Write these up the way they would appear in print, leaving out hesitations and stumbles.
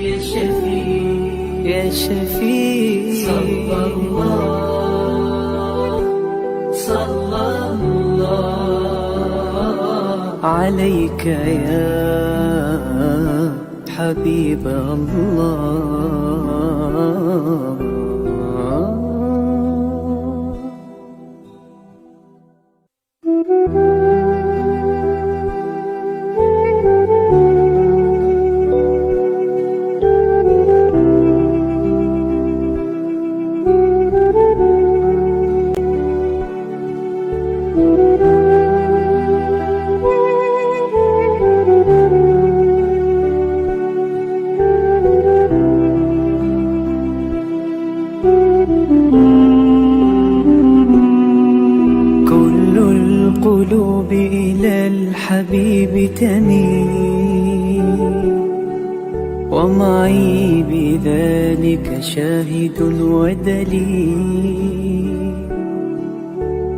يا شفيع يا شفيع صلى الله صلى الله عليك يا حبيب الله. القلوب إلى الحبيب تميل ومعي بذلك شاهد ودليل.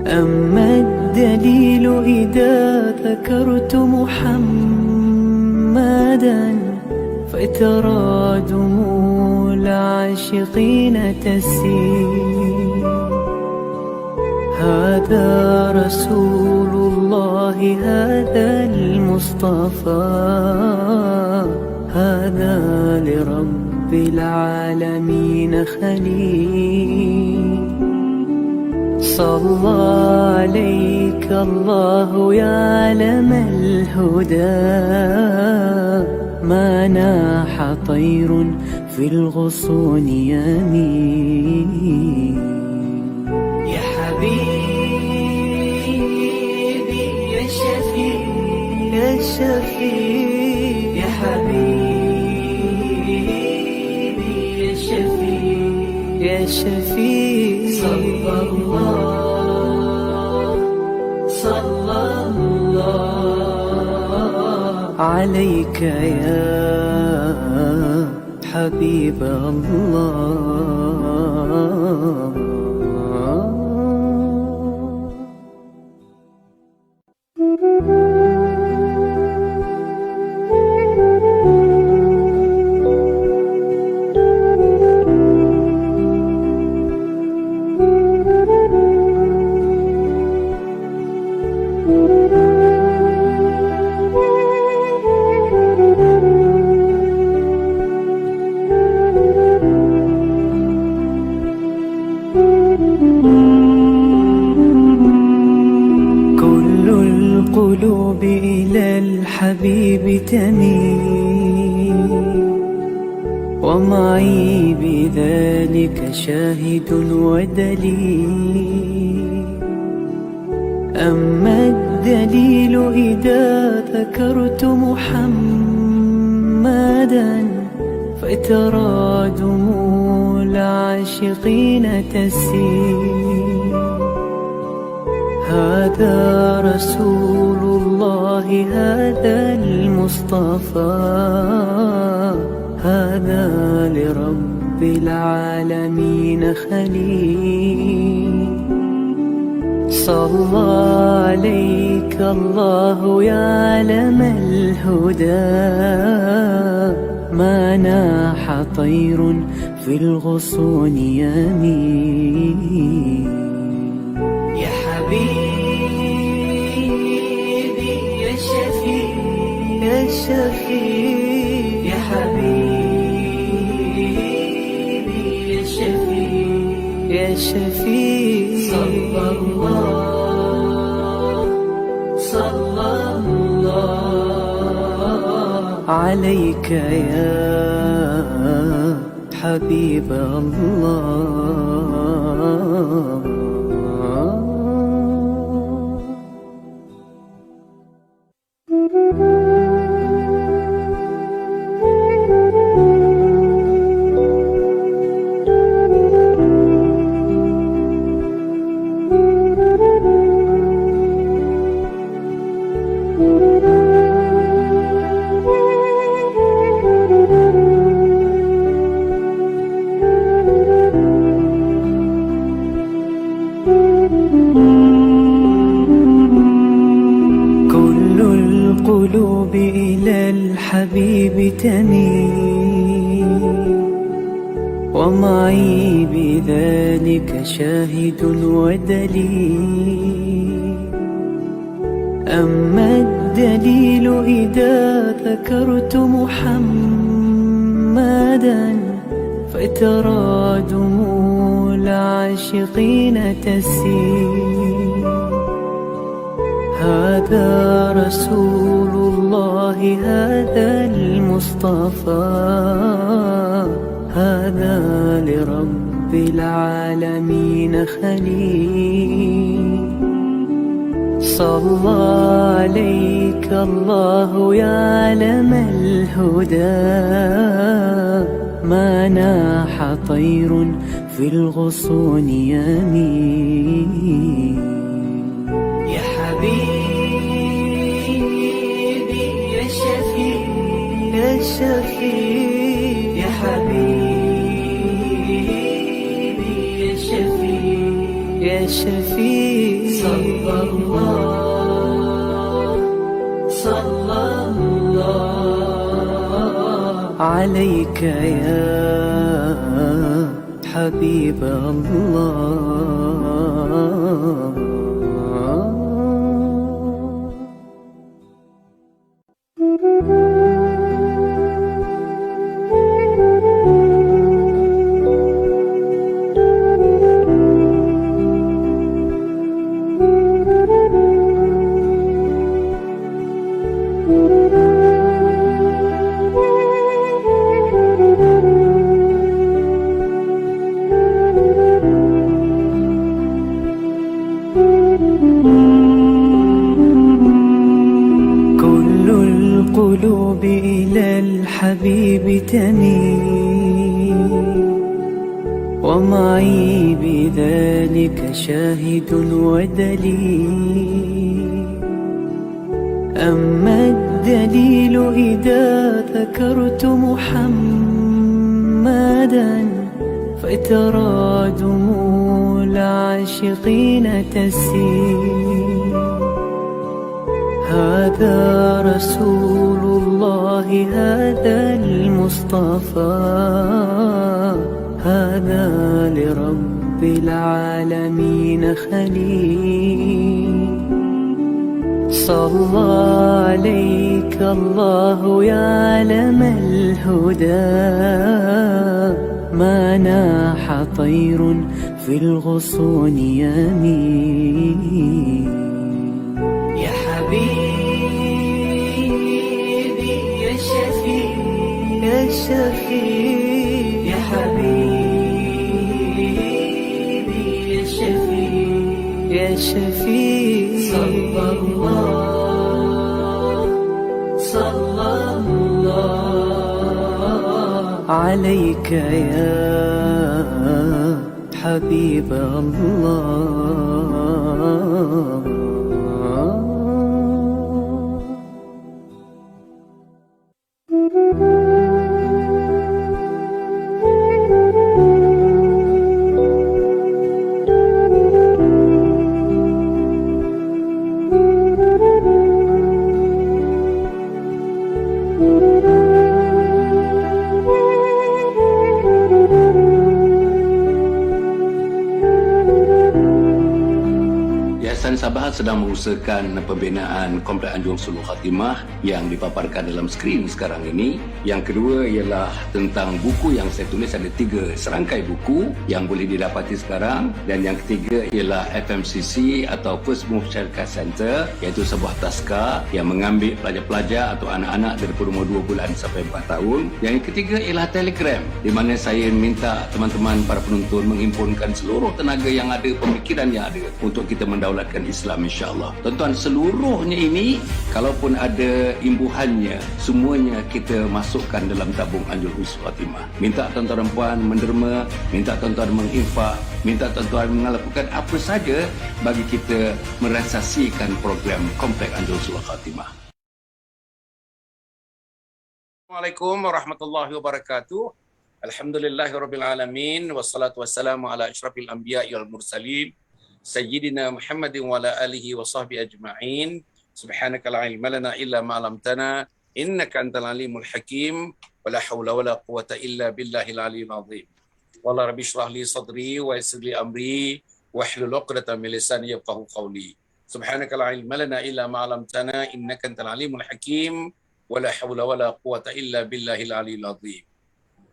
أما الدليل إذا ذكرت محمدا فترى دموع العاشقين تسيل. هذا رسول الله هذا المصطفى هذا لرب العالمين خليل. صلى عليك الله يا علم الهدى ما ناح طير في الغصون يمين. يا حبيبي يا شفيع يا شفيع يا حبيبي يا شفيع يا شفيع صلى الله صلى الله عليك يا حبيب الله. القلوب إلى الحبيب تميل ومعي بذلك شاهد ودليل. أما الدليل إذا ذكرت محمدا فترى دموع العاشقين تسيل. هذا رسول الله هذا المصطفى هذا لرب العالمين خليل. صلى عليك الله يا علم الهدى ما ناح طير في الغصون يمين. يا حبيبي يا شفيع يا شفيع يا حبيبي يا شفيع يا شفيع صلى الله صلى الله عليك يا حبيب الله. ومعي بذلك شاهد ودليل. أما الدليل إذا ذكرت محمدا فترى دموع العاشقين تسيل. هذا رسول الله، هذا المصطفى، هذا لرب العالمين خليل. صلى عليك الله يا علم الهدى، ما ناح طير في الغصون يمين. يا حبيبي يا شفيع يا شفيع، يا حبيبي يا شفيع يا شفيع. صلى الله عليك يا حبيب الله. القلوب إلى الحبيب تميل، ومعي بذلك شاهد ودليل. أما الدليل إذا ذكرت محمدا فترى دموع العاشقين تسيل. هذا رسول الله، هذا المصطفى، هذا لرب العالمين خليل. صلى عليك الله يا علم الهدى، ما ناح طير في الغصون يمين. يا حبيبي يا شفيع يا شفيع، يا حبيبي يا شفيع يا شفيع. صلى الله عليك يا حبيب الله. Sabah sedang mengusahakan pembinaan Komplek Anjung Sulul Khatimah yang dipaparkan dalam skrin sekarang ini. Yang kedua ialah tentang buku yang saya tulis, ada 3 serangkai buku yang boleh didapati sekarang. Dan yang ketiga ialah FMCC atau First Move Childcare Center, iaitu sebuah taska yang mengambil pelajar-pelajar atau anak-anak dari umur 2 bulan sampai 4 tahun. Yang ketiga ialah Telegram, di mana saya minta teman-teman para penonton menghimpunkan seluruh tenaga yang ada, pemikiran yang ada untuk kita mendaulatkan Islam, insya-Allah. Tuan-tuan, seluruhnya ini kalaupun ada imbuhannya, semuanya kita masukkan dalam tabung Anjung Sulul Khatimah. Minta tuan-tuan dan puan menderma, minta tuan-tuan menginfak, minta tuan-tuan melakukan apa saja bagi kita merealisasikan program Komplek Anjung Sulul Khatimah. Assalamualaikum warahmatullahi wabarakatuh. Alhamdulillahirabbil alamin, wassalatu wassalamu ala asyrafil anbiya'i wal mursalin Sayyidina Muhammadin wa ala alihi wa sahbihi ajma'in. Subhanaka la ilma lana illa ma 'allamtana innaka antal alimul hakim wa la haula wa la quwwata illa billahil aliyyil azim. Wala rabbi shrah li sadri wa yassir li amri wahlul 'uqdatam min lisani yafqahu qawli. Subhanaka la ilma lana illa ma 'allamtana innaka antal alimul hakim. Wala haula wala quwata illa billahil aliyil azim.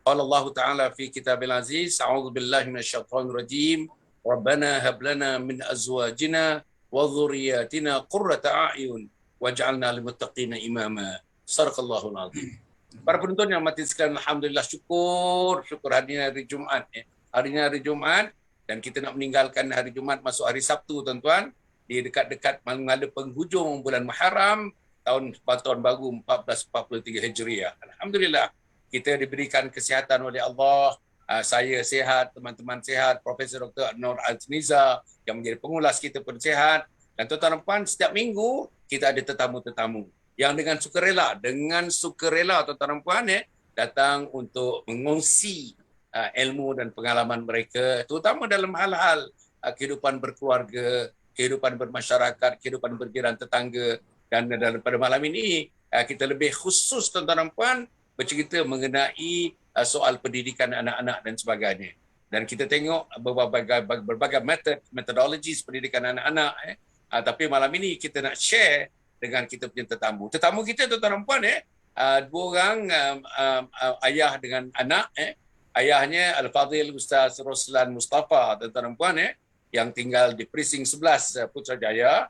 Qala Allah Ta'ala fi kitabil aziz, a'udzu billahi minasyaitonir rajim. Rabbana hab lana min azwajina wa dhurriyyatina qurrata a'yun waj'alna lil muttaqina imama. Sadaqallahul azim. Para penonton yang mati sekalian, alhamdulillah, syukur hari ini hari Jumaat. Hari ini hari Jumaat dan kita nak meninggalkan hari Jumaat masuk hari Sabtu, tuan-tuan, di dekat-dekat mengada penghujung bulan Muharram tahun baru 1443 Hijriah. Alhamdulillah, kita diberikan kesihatan oleh Allah. Saya sihat, teman-teman sihat, Profesor Dr. Noor Azniza yang menjadi pengulas kita pun sihat. Dan tuan-tuan dan puan, setiap minggu kita ada tetamu-tetamu yang dengan sukarela tuan-tuan dan puan datang untuk mengongsi ilmu dan pengalaman mereka, terutama dalam hal-hal kehidupan berkeluarga, kehidupan bermasyarakat, kehidupan berjiran tetangga. Dan pada malam ini kita lebih khusus tuan-tuan dan puan bercerita mengenai soal pendidikan anak-anak dan sebagainya. Dan kita tengok berbagai metodologi pendidikan anak-anak. Tapi malam ini kita nak share dengan kita punya tetamu. Tetamu kita tuan-tuan dan puan dua orang, ayah dengan anak. Ayahnya Al-Fadhil Ustaz Roslan Mustafa, tuan-tuan dan puan, yang tinggal di Precinct 11 Putrajaya,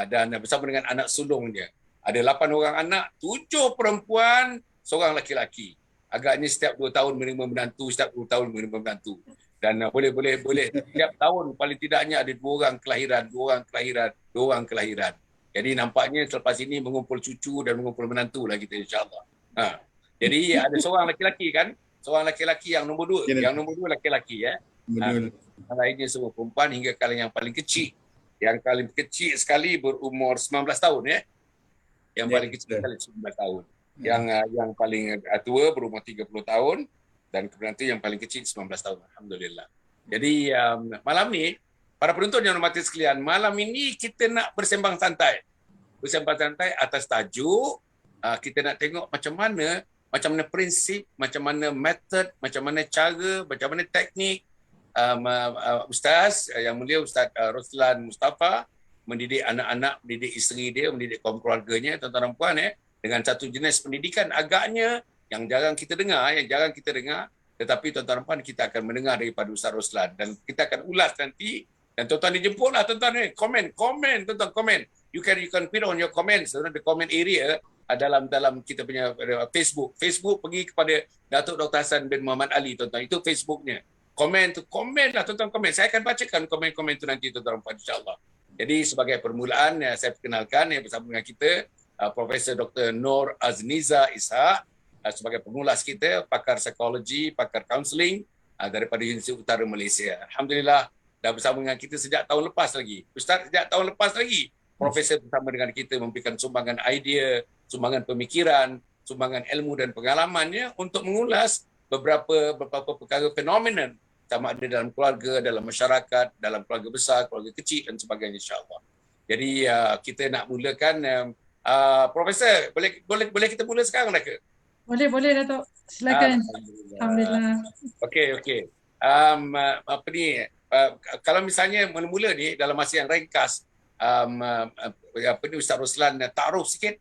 dan bersama dengan anak sulungnya. Ada 8 orang anak, 7 perempuan, seorang lelaki. Agaknya setiap 2 tahun menerima menantu, setiap 2 tahun menerima menantu. Dan boleh setiap tahun paling tidaknya ada 2 orang kelahiran, 2 orang kelahiran. Jadi nampaknya selepas ini mengumpul cucu dan mengumpul menantu lah kita, insya-Allah. Jadi ada seorang lelaki kan, seorang lelaki yang nombor 2, yang nombor 2 lelaki lainnya semua perempuan hingga kali yang paling kecil. Yang paling kecil sekali berumur 19 tahun Yang paling kecil sekali 19 tahun. Yang paling tua berumur 30 tahun dan kemudian itu yang paling kecil 19 tahun. Alhamdulillah. Jadi malam ni para penonton yang hormati sekalian, malam ini kita nak bersembang santai. Bersembang santai atas tajuk kita nak tengok macam mana prinsip, macam mana metod, macam mana cara, macam mana teknik Ustaz yang mulia Ustaz Roslan Mustafa mendidik anak-anak, mendidik isteri dia, mendidik kaum keluarganya, tuan-tuan dan puan, dengan satu jenis pendidikan agaknya yang jarang kita dengar, tetapi tuan-tuan dan puan, kita akan mendengar daripada Ustaz Roslan dan kita akan ulas nanti. Dan tuan-tuan dijemputlah tuan-tuan, komen tuan-tuan, komen. You can put on your comments, the comment area dalam kita punya Facebook. Facebook pergi kepada Datuk Dr. Hassan bin Muhammad Ali, tuan-tuan. Itu Facebooknya. Komen lah tuan-tuan, komen. Saya akan bacakan komen-komen itu nanti tuan-tuan, insya-Allah. Jadi sebagai permulaan saya perkenalkan bersama dengan kita Profesor Dr. Noor Azniza Ishak sebagai pengulas kita, pakar psikologi, pakar kaunseling daripada Universiti Utara Malaysia. Alhamdulillah dah bersama dengan kita sejak tahun lepas lagi. Ustaz, sejak tahun lepas lagi Profesor bersama dengan kita memberikan sumbangan idea, sumbangan pemikiran, sumbangan ilmu dan pengalamannya untuk mengulas beberapa perkara fenomenon sama ada dalam keluarga, dalam masyarakat, dalam keluarga besar, keluarga kecil dan sebagainya, insya-Allah. Jadi kita nak mulakan Profesor, boleh kita mula sekarang dah ke? Boleh Datuk. Silakan. Alhamdulillah. Okey. Kalau misalnya mula-mula ni dalam masa yang ringkas, Ustaz Roslan taaruf sikit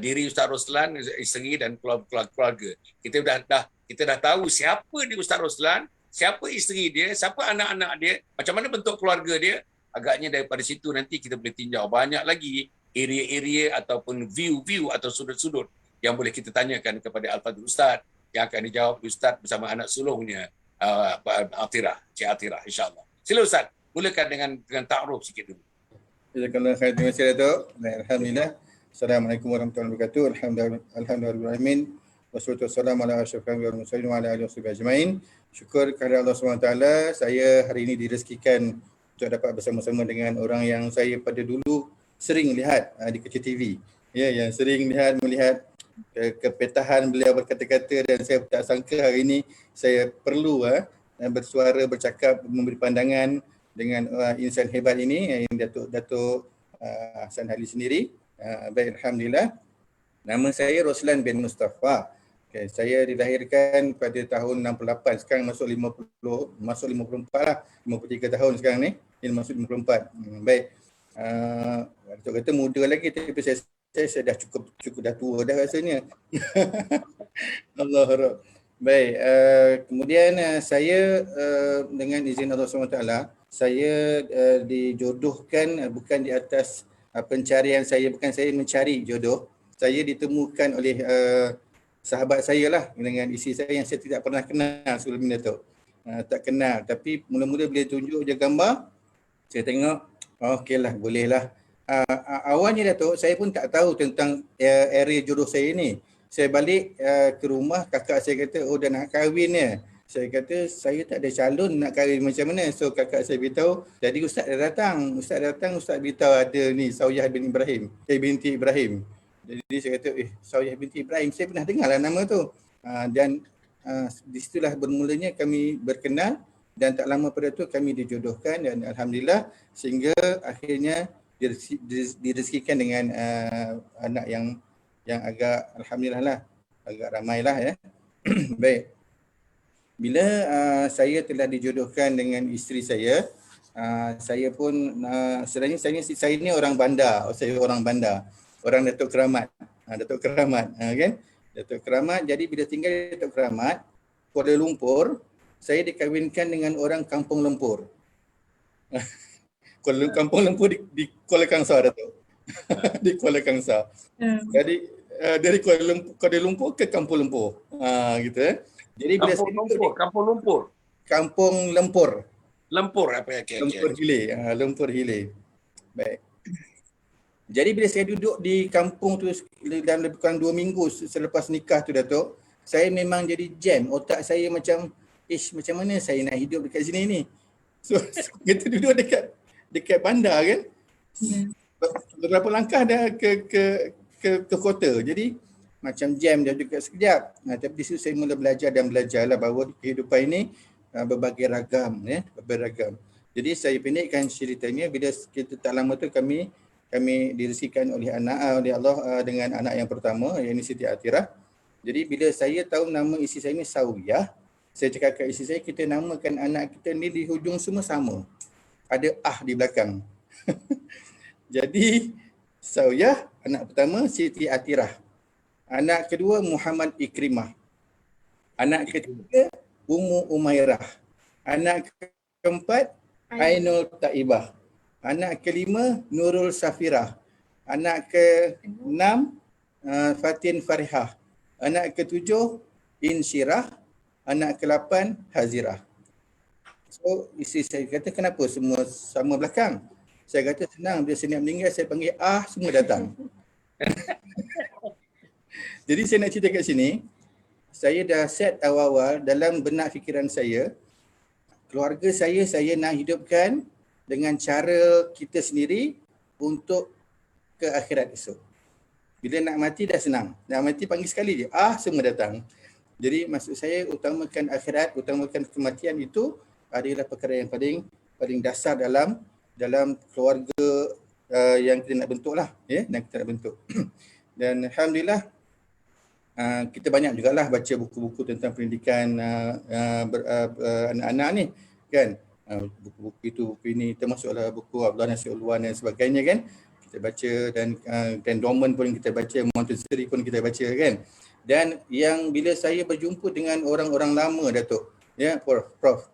diri Ustaz Roslan, isteri dan keluarga. Kita dah tahu siapa dia Ustaz Roslan, siapa isteri dia, siapa anak-anak dia, macam mana bentuk keluarga dia. Agaknya daripada situ nanti kita boleh tinjau banyak lagi area-area ataupun view atau sudut-sudut yang boleh kita tanyakan kepada Al-Fadhil Ustaz, yang akan dijawab Ustaz bersama anak sulungnya, Cik Atirah, insya-Allah. Sila Ustaz, mulakan dengan ta'aruf sikit dulu. Jazakallah khair. Terima kasih Datuk. Alhamdulillah. Assalamualaikum warahmatullahi wabarakatuh. Alhamdulillah. Wassalatu wassalamu ala asyrafil anbiya'i wal mursalin wa ala alihi washabihi ajmain. Syukur kepada Allah SWT, saya hari ini direzekikan untuk dapat bersama-sama dengan orang yang saya pada dulu sering lihat di Kecil TV. Yang sering melihat kepetahan beliau berkata-kata, dan saya tak sangka hari ini saya perlu bersuara, bercakap, memberi pandangan dengan insan hebat ini, yang Datuk Hassan Ali sendiri. Baik, alhamdulillah. Nama saya Roslan bin Mustafa. Okay, saya dilahirkan pada tahun 68, sekarang masuk 54 lah, 53 tahun sekarang ni. Ini masuk 54. Baik. Datuk kata muda lagi, tapi saya dah cukup dah tua dah rasanya. Allah Harap. Baik, kemudian saya dengan izin Allah SWT, saya dijodohkan bukan di atas pencarian saya, bukan saya mencari jodoh. Saya ditemukan oleh sahabat saya lah dengan isteri saya yang saya tidak pernah kenal sebelum ni Datuk. Tak kenal, tapi mula-mula bila tunjuk je gambar, saya tengok, okeylah, bolehlah. Awalnya Datuk, saya pun tak tahu tentang area jodoh saya ni. Saya balik ke rumah, kakak saya kata, oh dah nak kahwin ya. Saya kata, saya tak ada calon nak kahwin macam mana. So kakak saya beritahu, jadi Ustaz dah datang. Ustaz beritahu ada ni, Sauyah binti Ibrahim. Jadi saya kata, Sauyah binti Ibrahim, saya pernah dengar lah nama tu. Dan di situlah bermulanya kami berkenal, dan tak lama pada tu kami dijodohkan, dan Alhamdulillah sehingga akhirnya direzekikan dengan anak yang agak, Alhamdulillah lah, agak ramai lah ya. Baik. Bila saya telah dijodohkan dengan isteri saya, saya pun sebenarnya saya ni orang bandar, orang Datuk Keramat. Datuk Keramat, kan? Datuk Keramat. Jadi bila tinggal di Datuk Keramat, Kuala Lumpur, saya dikahwinkan dengan orang Kampung Lumpur. Kampung Lumpur di Kuala Kangsar, Datuk. Di Kuala Kangsar. Jadi dari Kuala Lumpur ke Kampung Lumpur. Gitu Jadi bila Kampung Lumpur. Lempur apa ya? Lumpur Hilir. Baik. Jadi bila saya duduk di kampung tu dalam lebih kurang 2 minggu selepas nikah tu Datuk, saya memang jadi jam. Otak saya macam, macam mana saya nak hidup dekat sini ni? So kita duduk dekat bandar kan. Beberapa langkah dah ke kota. Jadi macam jam dah dekat sekejap. Tapi di situ saya mula belajar lah bahawa kehidupan ini berbagai ragam ya, beragam. Jadi saya pendekkan ceritanya, bila kita tak lama tu kami direzekikan oleh Allah dengan anak yang pertama, iaitu Siti Atirah. Jadi bila saya tahu nama isteri saya ni Sauyah, saya cakap kat isteri saya, kita namakan anak kita ni di hujung semua sama. Ada di belakang. Jadi Sauyah, anak pertama Siti Atirah. Anak kedua Muhammad Ikrimah. Anak ketiga Ummu Umairah. Anak keempat Ainul Taibah. Anak kelima Nurul Safirah. Anak ke-6 Fatin Farihah. Anak ke-7 Insyirah. Anak ke-8 Hazirah. So isteri saya kata, kenapa semua sama belakang? Saya kata senang, bila saya nak meninggal saya panggil semua datang. Jadi saya nak cerita kat sini, saya dah set awal-awal dalam benak fikiran saya, keluarga saya nak hidupkan dengan cara kita sendiri untuk ke akhirat esok. Bila nak mati dah senang. Nak mati panggil sekali je, semua datang. Jadi maksud saya utamakan akhirat, utamakan kematian itu adalah perkara yang paling dasar dalam keluarga yang kita nak bentuk lah. Yang kita nak bentuk. Dan Alhamdulillah kita banyak jugalah baca buku-buku tentang pendidikan anak-anak ni kan. Buku ini termasuklah buku Abdullah Nasir Ulwan dan sebagainya kan. Kita baca dan Dorman pun kita baca, Montessori pun kita baca kan. Dan yang bila saya berjumpa dengan orang-orang lama Datuk, ya Prof.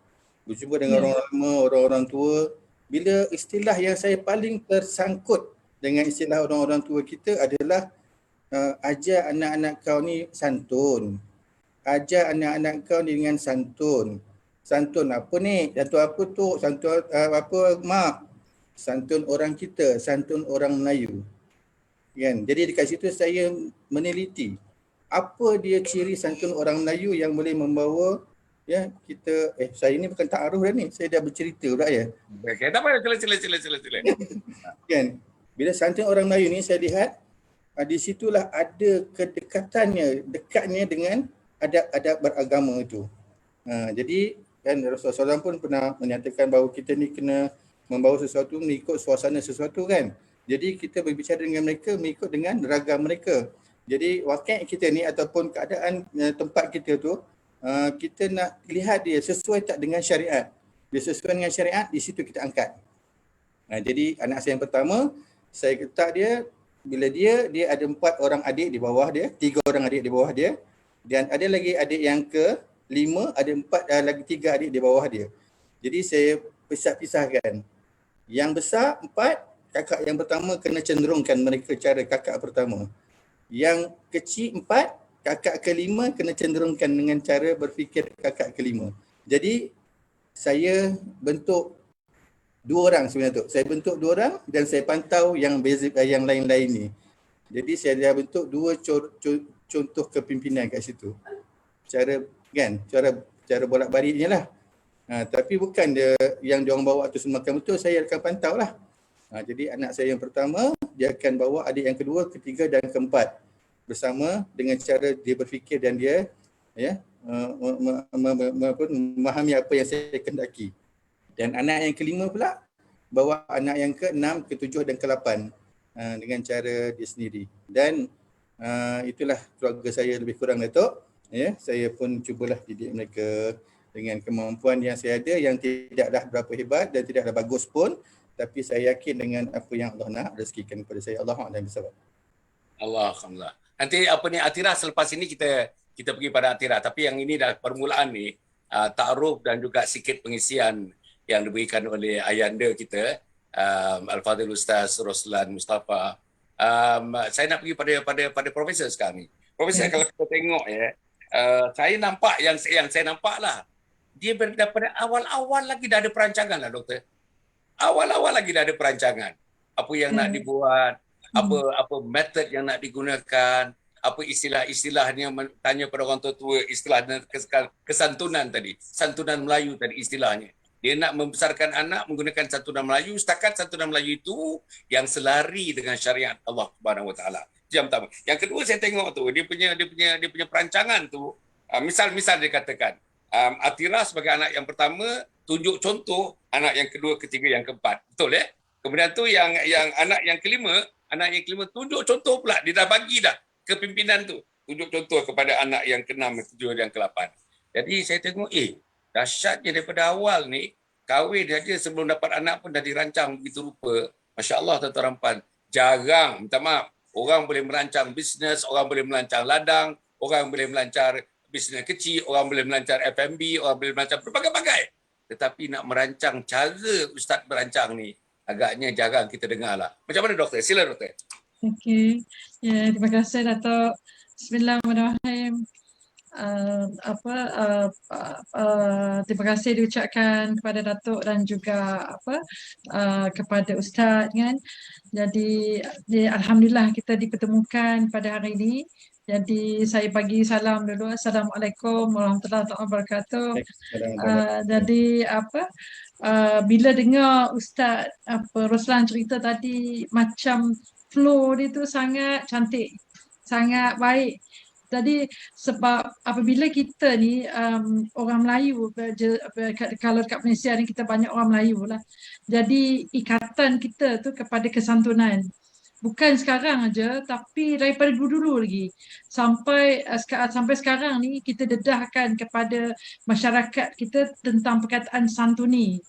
Berjumpa dengan orang lama, orang-orang tua, bila istilah yang saya paling tersangkut dengan istilah orang-orang tua kita adalah ajar anak-anak kau ni santun. Ajar anak-anak kau ni dengan santun. Santun apa ni? Santun apa tu? Santun apa mak? Santun orang kita, santun orang Melayu. Kan? Jadi dekat situ saya meneliti apa dia ciri santun orang Melayu yang boleh membawa kita saya ni bukan ta'aruf dah ni, saya dah bercerita pula ya. Okey, tak apa, sila. Kan? Bila santun orang Melayu ni saya lihat di situlah ada dekatnya dengan adab-adab beragama itu. Jadi kan Rasulullah SAW pun pernah menyatakan bahawa kita ni kena membawa sesuatu mengikut suasana sesuatu kan. Jadi kita berbicara dengan mereka mengikut dengan ragam mereka. Jadi wakil kita ni ataupun keadaan tempat kita tu, kita nak lihat dia sesuai tak dengan syariat. Dia sesuai dengan syariat, di situ kita angkat. Jadi anak saya yang pertama, saya letak dia, bila dia ada 4 orang adik di bawah dia, 3 orang adik di bawah dia, dan ada lagi adik yang ke-5, ada 4 lagi 3 adik di bawah dia. Jadi saya pisahkan. Yang besar 4, kakak yang pertama kena cenderungkan mereka cara kakak pertama. Yang kecil 4, kakak ke-5 kena cenderungkan dengan cara berfikir kakak ke-5. Jadi saya bentuk 2 orang sebenarnya tu. Saya bentuk 2 orang dan saya pantau yang yang lain-lain ni. Jadi saya dah bentuk 2 contoh kepimpinan kat situ. Cara bolak-baliknya lah. Tapi bukan dia yang diorang bawa tu semakan betul, saya akan pantau lah. Jadi anak saya yang pertama, dia akan bawa adik yang kedua, ketiga dan keempat bersama dengan cara dia berfikir dan dia memahami apa yang saya kendaki. Dan anak yang kelima pula bawa anak yang ke-6, ke-7 dan ke-8 dengan cara dia sendiri. Dan itulah keluarga saya lebih kurang, Datuk. Saya pun cubalah didik mereka dengan kemampuan yang saya ada, yang tidaklah berapa hebat dan tidaklah bagus pun, tapi saya yakin dengan apa yang Allah nak rezekikan kepada saya. Allahu a'lam bishawab. Alhamdulillah. Nanti apa ni Atira, selepas ini kita pergi pada Atira, tapi yang ini dah permulaan ni, ta'aruf dan juga sikit pengisian yang diberikan oleh ayanda kita, Al-Fadhil Ustaz Roslan Mustafa. Saya nak pergi pada Profesor sekarang ni. Profesor, kalau kita tengok saya nampak yang saya nampak lah, dia daripada awal-awal lagi dah ada perancangan lah, Doktor. Awal-awal lagi dah ada perancangan. Apa yang nak dibuat, apa metod yang nak digunakan, apa istilah-istilahnya, tanya pada orang tua, istilah kesantunan tadi, santunan Melayu tadi istilahnya. Dia nak membesarkan anak menggunakan santunan Melayu, setakat santunan Melayu itu yang selari dengan syariat Allah Subhanahu Wa Taala. Yang pertama. Yang kedua saya tengok tu dia punya perancangan tu, misal dia katakan Atira sebagai anak yang pertama tunjuk contoh, anak yang kedua, ketiga, yang keempat. Betul Kemudian tu yang anak yang kelima tunjuk contoh pula, dia dah bagi dah kepimpinan tu. Tunjuk contoh kepada anak yang ke-6, ke-7 dan ke-8. Jadi saya tengok dahsyatnya daripada awal ni, kahwin saja sebelum dapat anak pun dah dirancang begitu rupa. Masya-Allah, tuan-tuan rampan. Jarang, minta maaf, orang boleh merancang bisnes, orang boleh merancang ladang, orang boleh melancar bisnes kecil, orang boleh melancar F&B, orang boleh melancar berbagai-bagai. Tetapi nak merancang cara Ustaz berancang ni, agaknya jarang kita dengar lah. Macam mana, Doktor? Sila, Doktor. Okey. Terima kasih, Datuk. Bismillahirrahmanirrahim. Terima kasih diucapkan kepada Datuk dan juga kepada Ustaz kan. Jadi alhamdulillah kita dipertemukan pada hari ini. Jadi saya bagi salam dulu. Assalamualaikum warahmatullahi wabarakatuh. Jadi bila dengar Ustaz Roslan cerita tadi, macam flow dia tu sangat cantik, sangat baik. Jadi sebab apabila kita ni orang Melayu, kalau dekat Malaysia ni kita banyak orang Melayu lah. Jadi ikatan kita tu kepada kesantunan. Bukan sekarang aja, tapi daripada dulu-dulu lagi. Sampai sekarang ni kita dedahkan kepada masyarakat kita tentang perkataan santuni.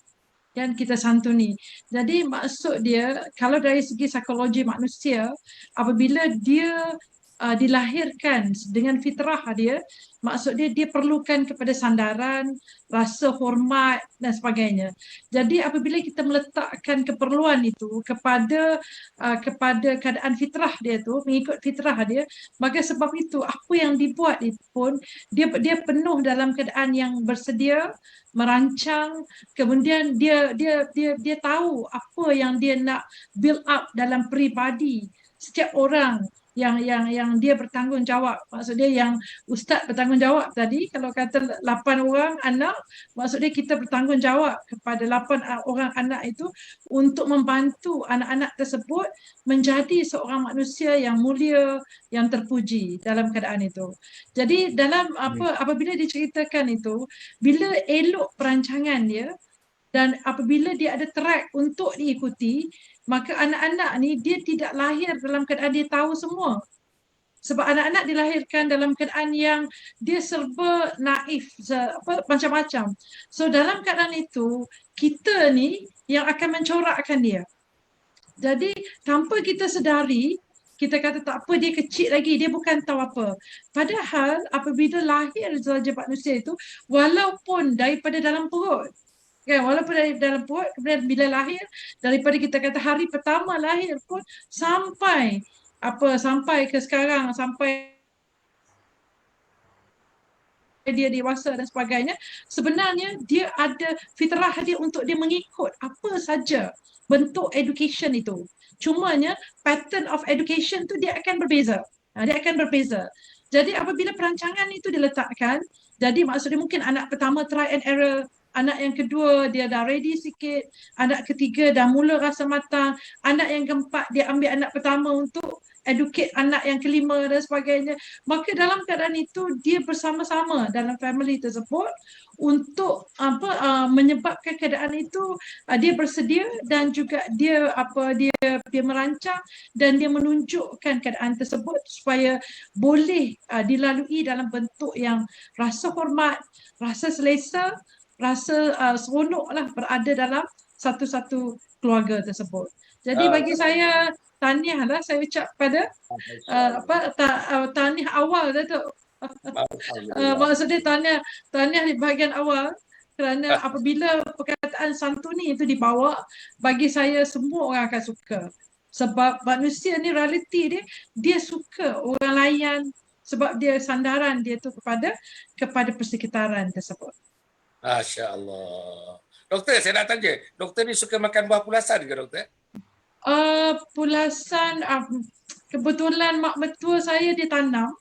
Yang kita santuni. Jadi maksud dia, kalau dari segi psikologi manusia, apabila dia dilahirkan dengan fitrah dia, maksud dia perlukan kepada sandaran, rasa hormat dan sebagainya. Jadi apabila kita meletakkan keperluan itu kepada keadaan fitrah dia tu, mengikut fitrah dia, maka sebab itu apa yang dibuat itu pun dia penuh dalam keadaan yang bersedia, merancang, kemudian dia tahu apa yang dia nak build up dalam peribadi setiap orang yang dia bertanggungjawab. Maksud dia yang Ustaz bertanggungjawab tadi, kalau kata 8 orang anak, maksud dia kita bertanggungjawab kepada 8 orang anak itu untuk membantu anak-anak tersebut menjadi seorang manusia yang mulia, yang terpuji dalam keadaan itu. Jadi dalam apabila diceritakan itu, bila elok perancangan dia dan apabila dia ada track untuk diikuti, maka anak-anak ni dia tidak lahir dalam keadaan dia tahu semua. Sebab anak-anak dilahirkan dalam keadaan yang dia serba naif, macam-macam. So dalam keadaan itu, kita ni yang akan mencorakkan dia. Jadi tanpa kita sedari, kita kata tak apa, dia kecil lagi, dia bukan tahu apa. Padahal apabila lahir saja manusia itu, walaupun daripada dalam perut, kan, walaupun dari dalam perut, kemudian bila lahir, daripada kita kata hari pertama lahir pun sampai ke sekarang, sampai dia dewasa dan sebagainya, sebenarnya dia ada fitrah dia untuk dia mengikut apa saja bentuk education itu. Cumanya pattern of education tu dia akan berbeza. Dia akan berbeza. Jadi apabila perancangan itu diletakkan, jadi maksudnya mungkin anak pertama try and error, anak yang kedua dia dah ready sikit, anak ketiga dah mula rasa matang, anak yang keempat dia ambil anak pertama untuk educate anak yang kelima dan sebagainya. Maka dalam keadaan itu dia bersama-sama dalam family tersebut untuk menyebabkan keadaan itu dia bersedia dan juga dia merancang dan dia menunjukkan keadaan tersebut supaya boleh dilalui dalam bentuk yang rasa hormat, rasa selesa, rasa seronoklah berada dalam satu-satu keluarga tersebut. Jadi bagi saya, tahniahlah saya ucap pada tahniah awal, Datuk. Maksudnya tahniah di bahagian awal, kerana apabila perkataan santuni itu dibawa, bagi saya semua orang akan suka. Sebab manusia ni realiti dia suka orang layan, sebab dia sandaran dia tu kepada persekitaran tersebut. Masya Allah. Doktor, saya nak tanya, doktor ni suka makan buah pulasan ke, doktor? Pulasan kebetulan mak mertua saya dia tanam.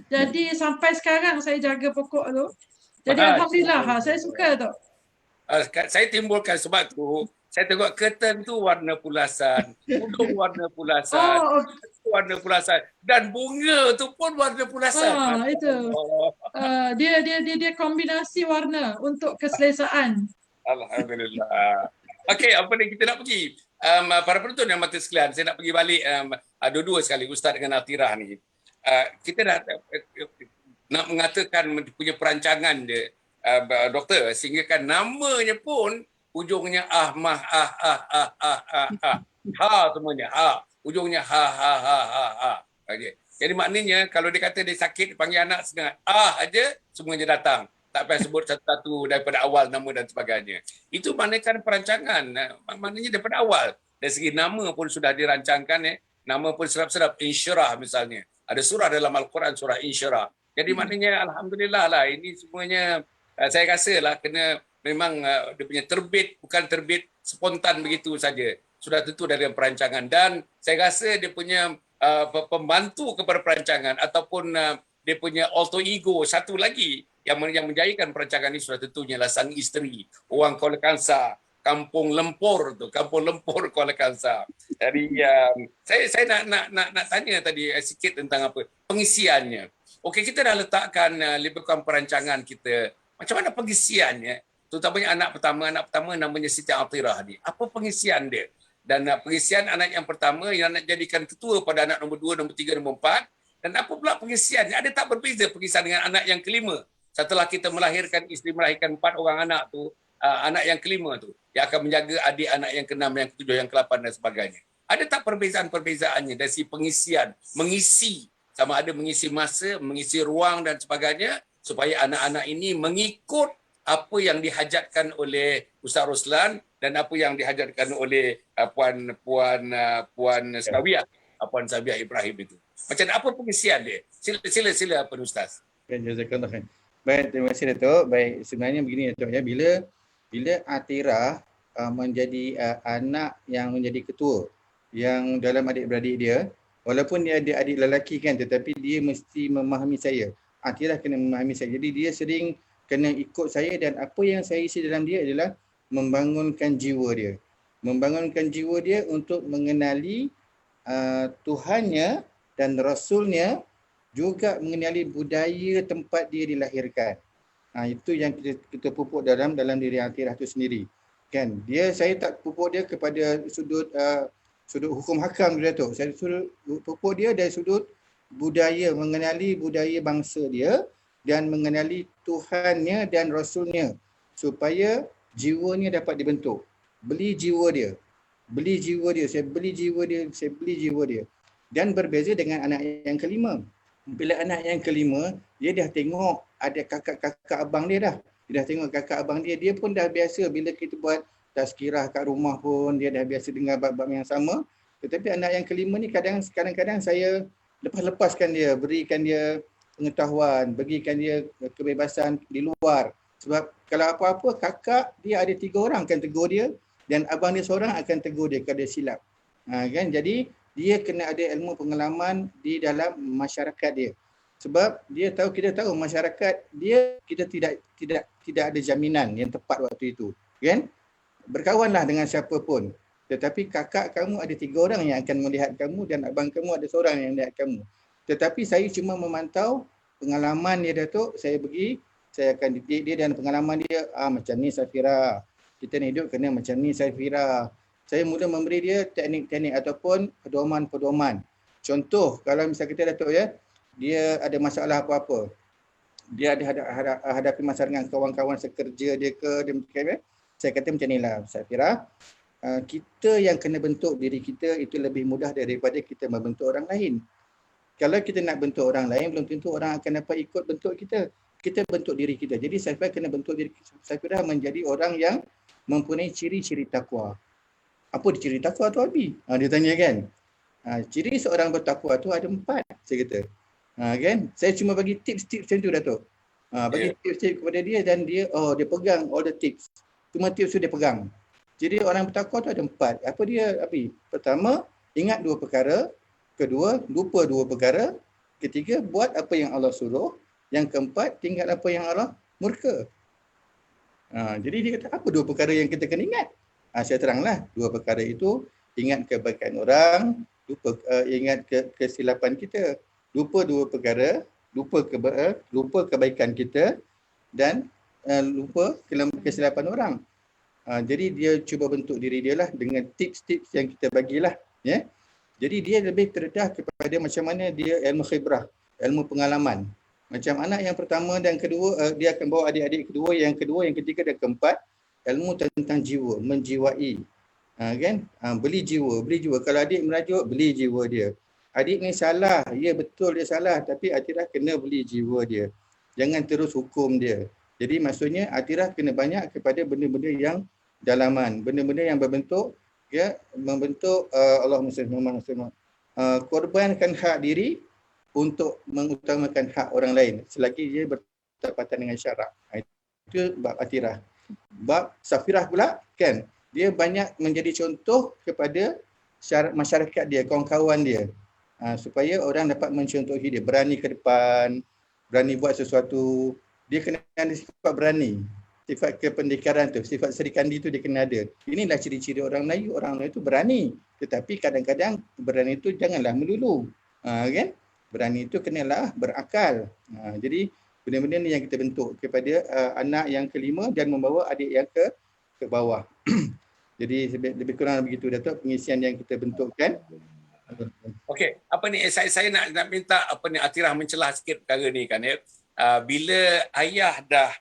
Jadi sampai sekarang saya jaga pokok tu. Jadi alhamdulillah saya suka tu. Saya timbulkan sebab tu saya tengok curtain tu warna pulasan, udung warna pulasan, warna pulasan dan bunga tu pun warna pulasan. Itu. Dia kombinasi warna untuk keselesaan. Alhamdulillah. Okey, apa ni kita nak pergi? Para penonton yang mati sekalian, saya nak pergi balik dua-dua sekali Ustaz dengan Atirah ni. Kita nak mengatakan punya perancangan dia, doktor, sehingga kan namanya pun ujungnya semuanya ujungnya okay. Jadi maknanya kalau dia kata dia sakit, panggil anak setengah aja semuanya datang, tak payah sebut satu-satu daripada awal nama dan sebagainya. Itu maknanya perancangan, maknanya daripada awal. Dari segi nama pun sudah dirancangkan, nama pun serap-serap, Insyirah misalnya. Ada surah dalam Al-Quran, surah Insyirah. Jadi maknanya alhamdulillah lah, ini semuanya saya rasa lah kena memang dia punya terbit, bukan terbit spontan begitu saja. Sudah tentu dari perancangan, dan saya rasa dia punya pembantu kepada perancangan ataupun dia punya alter ego satu lagi yang menjadikan perancangan ini sudah tentunya lah sang isteri, orang Kuala Kangsar, Kampung Lempur Kuala Kangsar. Jadi saya nak tanya tadi sikit tentang apa pengisiannya. Okey, kita dah letakkan lebih kurang perancangan kita. Macam mana pengisiannya? Terutamanya anak pertama namanya Siti Atirah ni. Apa pengisian dia? Dan pengisian anak yang pertama yang nak jadikan ketua pada anak nombor 2, nombor 3, nombor 4. Dan apa pula pengisiannya? Ada tak berbeza pengisian dengan anak yang kelima? Setelah kita isteri melahirkan 4 orang anak tu, anak yang kelima tu yang akan menjaga adik anak yang ke-6, yang ke-7, yang ke-8 dan sebagainya. Ada tak perbezaan-perbezaannya dari segi pengisian? Mengisi, sama ada mengisi masa, mengisi ruang dan sebagainya, supaya anak-anak ini mengikut apa yang dihajatkan oleh Ustaz Roslan dan apa yang dihajatkan oleh Puan Sawiah, Puan Sawiah Ibrahim itu. Macam apa pengisian dia? Sila Puan Ustaz. Jazakallah khair. Baik, terima kasih Datuk. Baik, sebenarnya begini Datuk ya, bila Atirah menjadi anak yang menjadi ketua, yang dalam adik-beradik dia, walaupun dia ada adik lelaki kan, tetapi dia mesti memahami saya. Atirah kena memahami saya. Jadi dia sering kena ikut saya, dan apa yang saya isi dalam dia adalah membangunkan jiwa dia. Membangunkan jiwa dia untuk mengenali Tuhannya dan Rasulnya, juga mengenali budaya tempat dia dilahirkan. Itu yang kita pupuk dalam diri Atirah itu sendiri. Kan? Saya tak pupuk dia kepada sudut hukum hakam dia tu. Saya pupuk dia dari sudut mengenali budaya bangsa dia dan mengenali Tuhannya dan Rasulnya supaya jiwanya dapat dibentuk. Beli jiwa dia. Saya beli jiwa dia. Dan berbeza dengan anak yang kelima. Bila anak yang kelima, dia dah tengok ada kakak-kakak abang dia dah. Dia dah tengok kakak abang dia. Dia pun dah biasa bila kita buat tazkirah kat rumah pun, dia dah biasa dengar bab-bab yang sama. Tetapi anak yang kelima ni kadang-kadang saya lepaskan dia, berikan dia pengetahuan, bagikan dia kebebasan di luar. Sebab kalau apa-apa, kakak dia ada 3 orang akan tegur dia dan abang dia seorang akan tegur dia kalau dia silap. Kan? Jadi dia kena ada ilmu pengalaman di dalam masyarakat dia. Sebab kita tahu masyarakat dia, kita tidak ada jaminan yang tepat waktu itu. Kan? Berkawanlah dengan siapa pun. Tetapi kakak kamu ada 3 orang yang akan melihat kamu dan abang kamu ada seorang yang melihat kamu. Tetapi saya cuma memantau pengalaman dia, Datuk. Saya akan didik dia dan pengalaman dia. Macam ni Safira. Kita ni hidup kena macam ni Safira. Saya mula memberi dia teknik-teknik ataupun pedoman-pedoman. Contoh, kalau misalnya kita Datuk ya, dia ada masalah apa-apa. Dia ada hadapi masalah dengan kawan-kawan sekerja dia ke, saya kata macam inilah Safira. Kita yang kena bentuk diri kita itu lebih mudah daripada kita membentuk orang lain. Kalau kita nak bentuk orang lain, belum tentu orang akan dapat ikut bentuk kita. Kita bentuk diri kita. Jadi Safira kena bentuk diri Safira menjadi orang yang mempunyai ciri-ciri takwa. Apa ciri takwa tu Abi? Dia tanya kan. Ciri seorang bertakwa tu ada 4, saya kata. Kan? Saya cuma bagi tips-tips macam tu Datuk. Bagi tips-tips kepada dia dan dia pegang all the tips. Cuma tips tu dia pegang. Jadi orang bertakwa tu ada 4. Apa dia Abi? Pertama, ingat 2 perkara. Kedua, lupa 2 perkara. Ketiga, buat apa yang Allah suruh. Yang keempat, tinggal apa yang Allah murka. Jadi dia kata, apa 2 perkara yang kita kena ingat? Saya teranglah 2 perkara itu, ingat kebaikan orang, ingat kesilapan kita. Lupa 2 perkara, lupa kebaikan kita dan lupa kesilapan orang. Jadi dia cuba bentuk diri dia lah dengan tips-tips yang kita bagilah. Ya? Jadi dia lebih terdedah kepada macam mana dia ilmu khibrah, ilmu pengalaman. Macam anak yang pertama dan kedua, dia akan bawa adik-adik kedua, yang ketiga dan keempat, ilmu tentang jiwa, menjiwai. Kan? Beli jiwa. Kalau adik merajuk, beli jiwa dia. Adik ni salah, ya betul dia salah, tapi Atirah kena beli jiwa dia. Jangan terus hukum dia. Jadi maksudnya Atirah kena banyak kepada benda-benda yang dalaman, benda-benda yang berbentuk membentuk Allahumma salli ala Muhammad. Korbankan hak diri untuk mengutamakan hak orang lain selagi dia bertepatan dengan syarak. Itu bab Atirah. Bab Safirah pula kan, dia banyak menjadi contoh kepada masyarakat dia, kawan-kawan dia, supaya orang dapat mencontohi dia, berani ke depan, berani buat sesuatu. Dia kena ada sifat berani, sifat kependekaran tu, sifat serikandi tu dia kena ada. Inilah ciri-ciri orang Melayu. Orang Melayu tu berani, tetapi kadang-kadang berani tu janganlah melulu, kan? Berani itu kenalah berakal. Jadi benda-benda ni yang kita bentuk kepada anak yang kelima dan membawa adik yang ke bawah. Jadi lebih kurang begitu Datuk pengisian yang kita bentukkan. Okey, saya nak minta Atirah mencelah sikit perkara ni kan ya. Bila ayah dah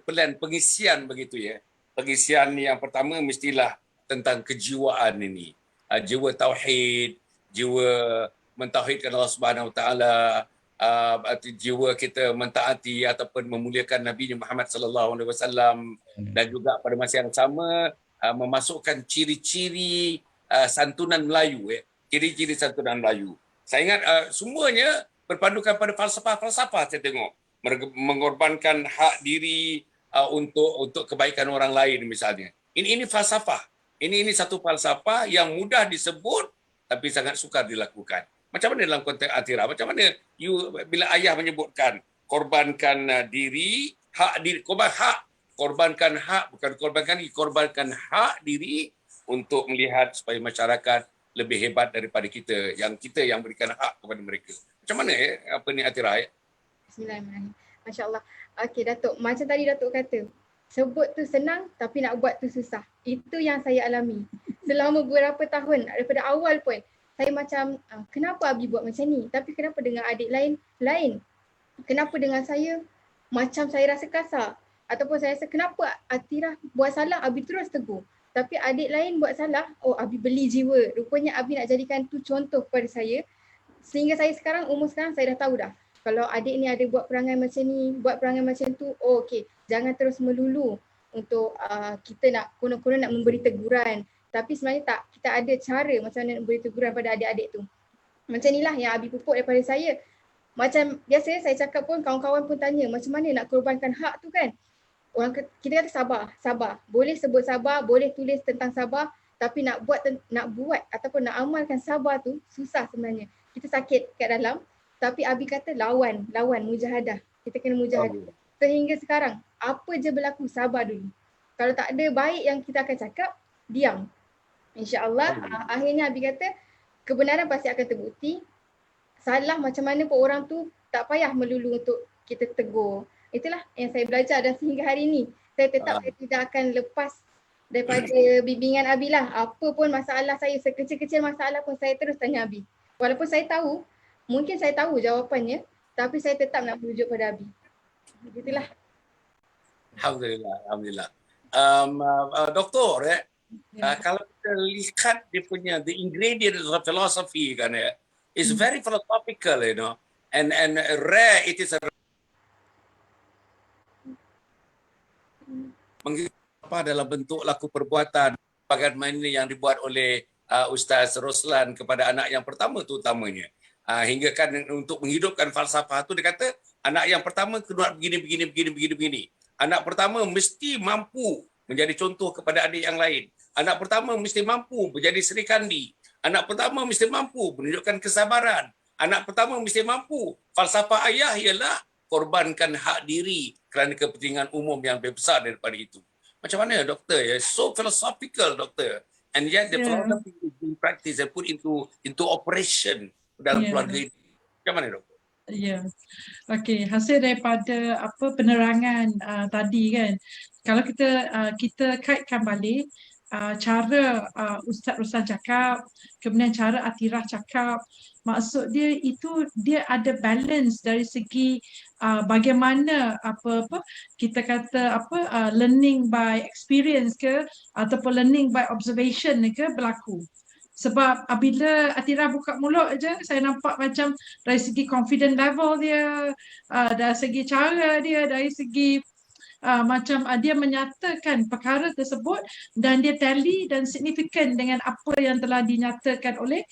plan pengisian begitu ya. Pengisian yang pertama mestilah tentang kejiwaan ini. Jiwa tauhid, jiwa mentauhidkan Allah Subhanahu Wa Taala, jiwa kita mentaati ataupun memuliakan Nabi Muhammad sallallahu alaihi wasallam, dan juga pada masa yang sama memasukkan ciri-ciri santunan Melayu ciri-ciri santunan Melayu. Saya ingat semuanya berpandukan pada falsafah-falsafah. Saya tengok mengorbankan hak diri untuk kebaikan orang lain misalnya. Ini falsafah. Ini satu falsafah yang mudah disebut tapi sangat sukar dilakukan. Macam mana dalam konteks Atirah? Macam mana bila ayah menyebutkan korbankan diri, hak diri, korbankan hak, bukan korbankan hak diri untuk melihat supaya masyarakat lebih hebat daripada kita yang berikan hak kepada mereka. Macam mana Atirah? Bismillahirrahmanirrahim. Masya Allah. Okey Datuk, macam tadi Datuk kata, sebut tu senang tapi nak buat tu susah. Itu yang saya alami. Selama beberapa tahun, daripada awal pun, saya macam kenapa Abi buat macam ni? Tapi kenapa dengan adik lain? Kenapa dengan saya macam saya rasa kasar? Ataupun saya rasa kenapa Atira buat salah, Abi terus tegur. Tapi adik lain buat salah, oh Abi beli jiwa. Rupanya Abi nak jadikan tu contoh kepada saya. Sehingga saya sekarang, umur sekarang saya dah tahu dah. Kalau adik ni ada buat perangai macam ni, buat perangai macam tu, oh okey. Jangan terus melulu untuk kita nak konon-konon nak memberi teguran. Tapi sebenarnya tak, kita ada cara macam mana nak beri teguran pada adik-adik tu. Macam inilah yang Abi pupuk daripada saya. Macam biasanya saya cakap pun, kawan-kawan pun tanya macam mana nak korbankan hak tu kan. Kita kata sabar. Boleh sebut sabar, boleh tulis tentang sabar, tapi nak buat ataupun nak amalkan sabar tu susah sebenarnya. Kita sakit kat dalam, tapi Abi kata lawan mujahadah. Kita kena mujahadah. Sehingga sekarang, apa je berlaku, sabar dulu. Kalau tak ada baik yang kita akan cakap, diam. InsyaAllah, akhirnya Abi kata, kebenaran pasti akan terbukti. Salah macam mana pun orang tu, tak payah melulu untuk kita tegur. Itulah yang saya belajar dan sehingga hari ini. Saya tidak akan lepas daripada bimbingan Abi lah. Apa pun masalah saya, sekecil-kecil masalah pun saya terus tanya Abi. Walaupun saya tahu, mungkin saya tahu jawapannya, tapi saya tetap nak merujuk pada Abi. Begitulah. Alhamdulillah. Doktor, kalau kita lihat dia punya the ingredients of philosophy kan is very philosophical, you know, and rare it is apa dalam bentuk laku perbuatan bagaimana yang dibuat oleh Ustaz Roslan kepada anak yang pertama tu utamanya. Hingga kan untuk menghidupkan falsafah tu dia kata anak yang pertama kena begini. Anak pertama mesti mampu menjadi contoh kepada adik yang lain. Anak pertama mesti mampu menjadi Sri Kandi. Anak pertama mesti mampu menunjukkan kesabaran. Anak pertama mesti mampu. Falsafah ayah ialah korbankan hak diri kerana kepentingan umum yang lebih besar daripada itu. Macam mana doktor? So philosophical doktor. And yet the philosophy is being practiced and put into operation dalam keluarga ini. Macam mana doktor? Ya. Okey, hasil daripada penerangan tadi kan. Kalau kita kaitkan balik cara Ustaz Roslan cakap, kemudian cara Atirah cakap, maksud dia itu dia ada balance dari segi bagaimana kita kata learning by experience ke ataupun learning by observation ke berlaku. Sebab apabila Atirah buka mulut aja, saya nampak macam dari segi confident level dia, dari segi cara dia, dari segi macam dia menyatakan perkara tersebut dan dia tally dan signifikan dengan apa yang telah dinyatakan oleh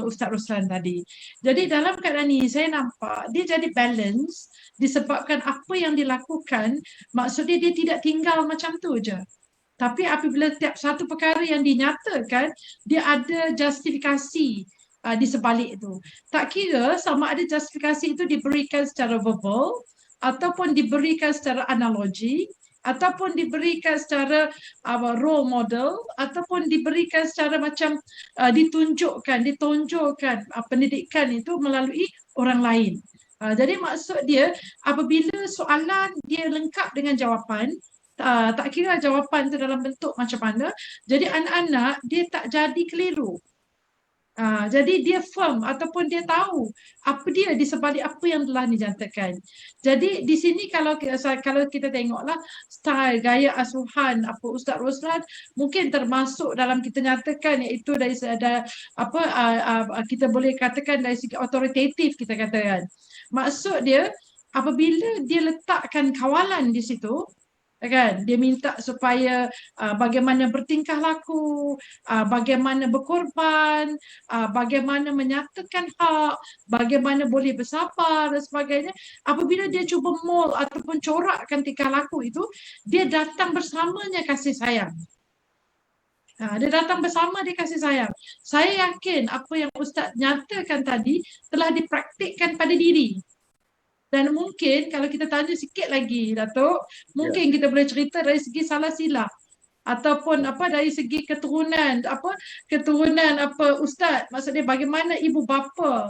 Ustaz Roslan tadi. Jadi dalam keadaan ini saya nampak dia jadi balance disebabkan apa yang dilakukan, maksudnya dia tidak tinggal macam tu je. Tapi apabila setiap satu perkara yang dinyatakan, dia ada justifikasi di sebalik itu. Tak kira sama ada justifikasi itu diberikan secara verbal, ataupun diberikan secara analogi, ataupun diberikan secara role model, ataupun diberikan secara macam ditonjolkan pendidikan itu melalui orang lain. Jadi maksud dia apabila soalan dia lengkap dengan jawapan, tak kira jawapan itu dalam bentuk macam mana, jadi anak-anak dia tak jadi keliru. Jadi dia firm ataupun dia tahu apa dia di sebalik apa yang telah dinyatakan. Jadi di sini kalau kita tengoklah style gaya asuhan Ustaz Roslan mungkin termasuk dalam kita nyatakan iaitu dari kita boleh katakan dari segi autoritatif kita katakan. Maksud dia apabila dia letakkan kawalan di situ, kan, dia minta supaya bagaimana bertingkah laku, bagaimana berkorban, bagaimana menyatakan hak, bagaimana boleh bersabar dan sebagainya. Apabila dia cuba mold ataupun corakkan tingkah laku itu, dia datang bersamanya kasih sayang. Dia datang bersama dia kasih sayang. Saya yakin apa yang Ustaz nyatakan tadi telah dipraktikkan pada diri. Dan mungkin kalau kita tanya sikit lagi Datuk, mungkin kita boleh cerita dari segi salah silap ataupun dari segi keturunan Ustaz, maksudnya bagaimana ibu bapa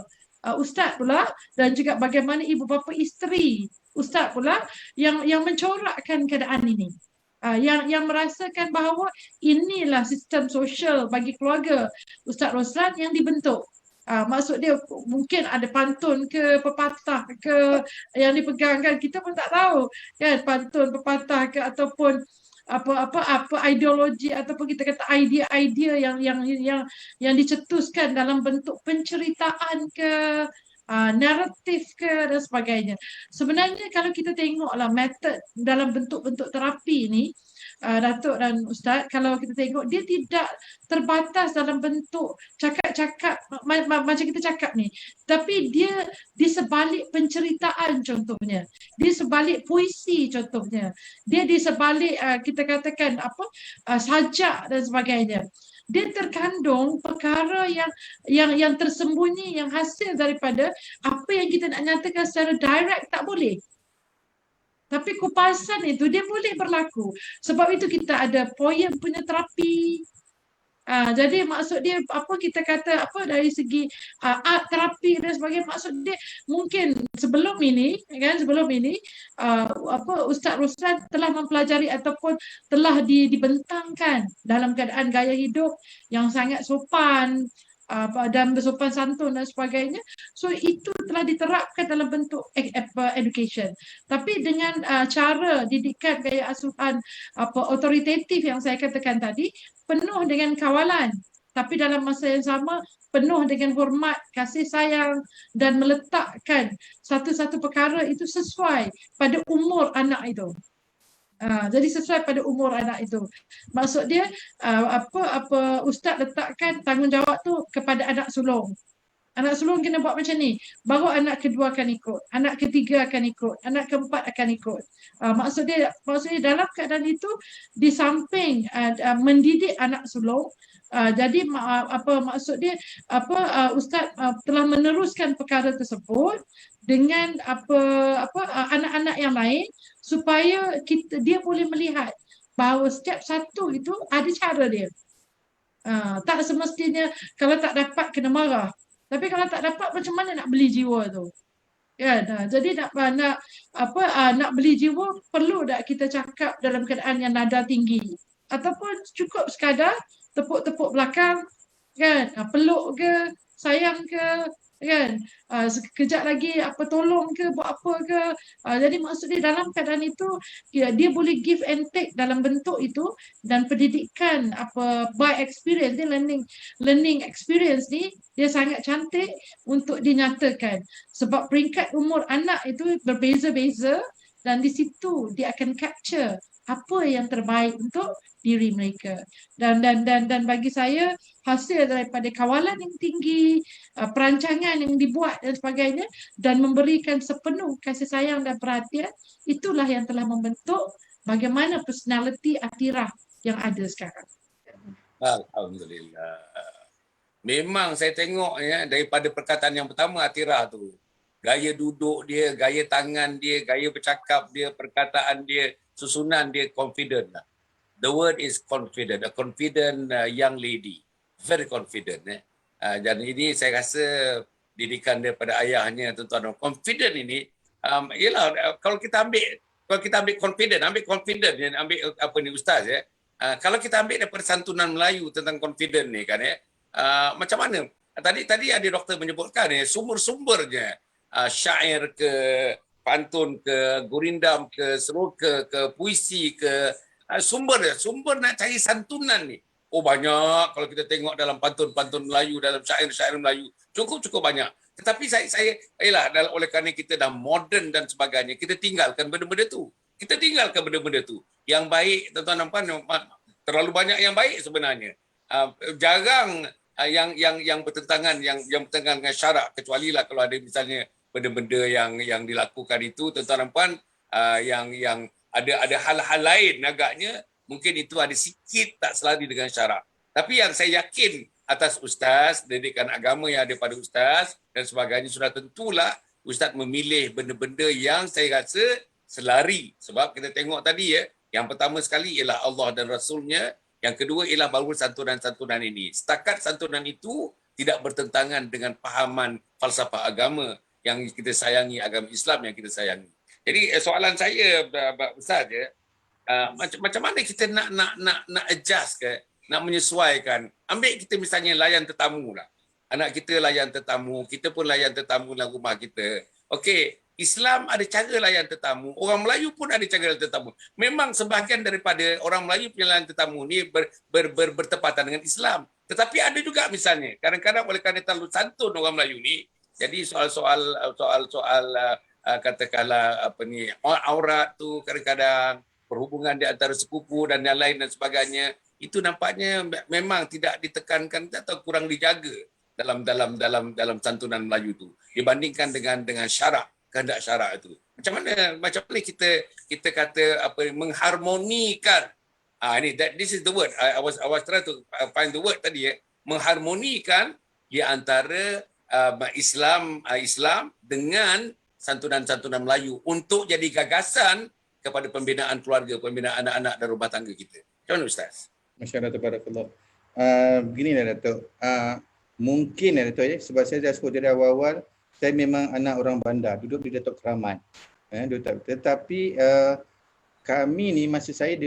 Ustaz pula dan juga bagaimana ibu bapa isteri Ustaz pula yang mencorakkan keadaan ini. yang merasakan bahawa inilah sistem sosial bagi keluarga Ustaz Roslan yang dibentuk. Maksud dia mungkin ada pantun ke pepatah ke yang dipegangkan, kita pun tak tahu kan, pantun pepatah ke ataupun apa ideologi ataupun kita kata idea-idea yang dicetuskan dalam bentuk penceritaan ke naratif ke dan sebagainya. Sebenarnya kalau kita tengoklah metod dalam bentuk-bentuk terapi ni, Datuk dan Ustaz, kalau kita tengok dia tidak terbatas dalam bentuk cakap-cakap macam kita cakap ni, tapi dia di sebalik penceritaan contohnya, di sebalik puisi contohnya, dia di sebalik kita katakan sajak dan sebagainya. Dia terkandung perkara yang tersembunyi, yang hasil daripada apa yang kita nak nyatakan secara direct tak boleh. Tapi kupasan itu dia boleh berlaku. Sebab itu kita ada poem punya terapi. Jadi maksud dia apa kita kata apa dari segi art terapi dan sebagainya, maksud dia mungkin sebelum ini Ustaz Roslan telah mempelajari ataupun telah dibentangkan dalam keadaan gaya hidup yang sangat sopan dan bersopan santun dan sebagainya. So itu telah diterapkan dalam bentuk education. Tapi dengan cara didikan gaya asuhan otoritatif yang saya katakan tadi, penuh dengan kawalan, tapi dalam masa yang sama penuh dengan hormat, kasih sayang dan meletakkan satu-satu perkara itu sesuai pada umur anak itu. Jadi sesuai pada umur anak itu. Maksud dia ustaz letakkan tanggungjawab tu kepada anak sulung. Anak sulung kena buat macam ni, baru anak kedua akan ikut, anak ketiga akan ikut, anak keempat akan ikut. Maksud dia dalam keadaan itu di samping mendidik anak sulung, jadi maksud dia ustaz telah meneruskan perkara tersebut dengan anak-anak yang lain supaya dia boleh melihat bahawa setiap satu itu ada cara dia. Tak semestinya kalau tak dapat kena marah. Tapi kalau tak dapat macam mana nak beli jiwa tu? Kan? Jadi nak beli jiwa perlu tak kita cakap dalam keadaan yang nada tinggi, ataupun cukup sekadar tepuk-tepuk belakang, kan? Peluk ke, sayang ke, kan? Sekejap lagi tolong ke, buat apa ke. Jadi maksud dia dalam keadaan itu dia boleh give and take dalam bentuk itu, dan pendidikan by experience, dia learning experience ni dia sangat cantik untuk dinyatakan, sebab peringkat umur anak itu berbeza-beza dan di situ dia akan capture apa yang terbaik untuk diri mereka. Dan bagi saya hasil daripada kawalan yang tinggi, perancangan yang dibuat dan sebagainya, dan memberikan sepenuh kasih sayang dan perhatian, itulah yang telah membentuk bagaimana personality Atirah yang ada sekarang. Alhamdulillah. Memang saya tengok daripada perkataan yang pertama Atirah tu, gaya duduk dia, gaya tangan dia, gaya bercakap dia, perkataan dia, susunan dia confident lah. The word is confident, a confident young lady, very confident. Dan ini saya rasa didikan daripada ayahnya, tuan-tuan. Confident ini, ialah kalau kita ambil confident, ambil apa ni ustaz kalau kita ambil daripada santunan Melayu tentang confident ni kan macam mana? Tadi ada doktor menyebutkan sumber-sumbernya syair ke, pantun ke, gurindam ke, seroka ke, puisi ke, sumber nak cari santunan ni. Oh banyak kalau kita tengok dalam pantun-pantun Melayu, dalam syair-syair Melayu, cukup banyak. Tetapi saya oleh kerana kita dah moden dan sebagainya, kita tinggalkan benda-benda tu. Yang baik, tuan-tuan nampak, terlalu banyak yang baik sebenarnya. Jarang yang bertentangan dengan syarak, kecuali lah kalau ada misalnya benda-benda yang dilakukan itu, tuan-tuan nampak, yang ada hal-hal lain agaknya mungkin itu ada sikit tak selari dengan syarak. Tapi yang saya yakin atas ustaz, didikan agama yang ada pada ustaz dan sebagainya, sudah tentulah ustaz memilih benda-benda yang saya rasa selari. Sebab kita tengok tadi yang pertama sekali ialah Allah dan Rasulnya, yang kedua ialah baru santunan-santunan ini. Setakat santunan itu tidak bertentangan dengan pahaman falsafah agama yang kita sayangi, agama Islam yang kita sayangi. Jadi soalan saya Ustaz macam mana kita nak adjust ke, nak menyesuaikan. Ambil kita misalnya layan tetamu lah. Anak kita layan tetamu, kita pun layan tetamu dalam rumah kita. Okey, Islam ada cara layan tetamu, orang Melayu pun ada cara layan tetamu. Memang sebahagian daripada orang Melayu punya layan tetamu ni bertepatan dengan Islam. Tetapi ada juga misalnya, kadang-kadang oleh kerana terlalu santun orang Melayu ni, jadi soal katakanlah aurat tu kadang-kadang perhubungan di antara sepupu dan yang lain dan sebagainya, itu nampaknya memang tidak ditekankan atau kurang dijaga dalam santunan Melayu tu dibandingkan dengan syarak, kehendak syarak itu. Macam mana kita kata mengharmonikan, this is the word I was trying to find the word tadi, mengharmonikan di antara Islam dengan santunan-santunan Melayu untuk jadi gagasan kepada pembinaan keluarga, pembinaan anak-anak dan rumah tangga kita. Macam mana Ustaz? Masya-Allah, tabarakallah. Beginilah Datuk. Mungkin Datuk sebab saya dah sebut dari awal-awal, saya memang anak orang bandar, duduk di Datuk Keramat. Tetapi kami ni masa saya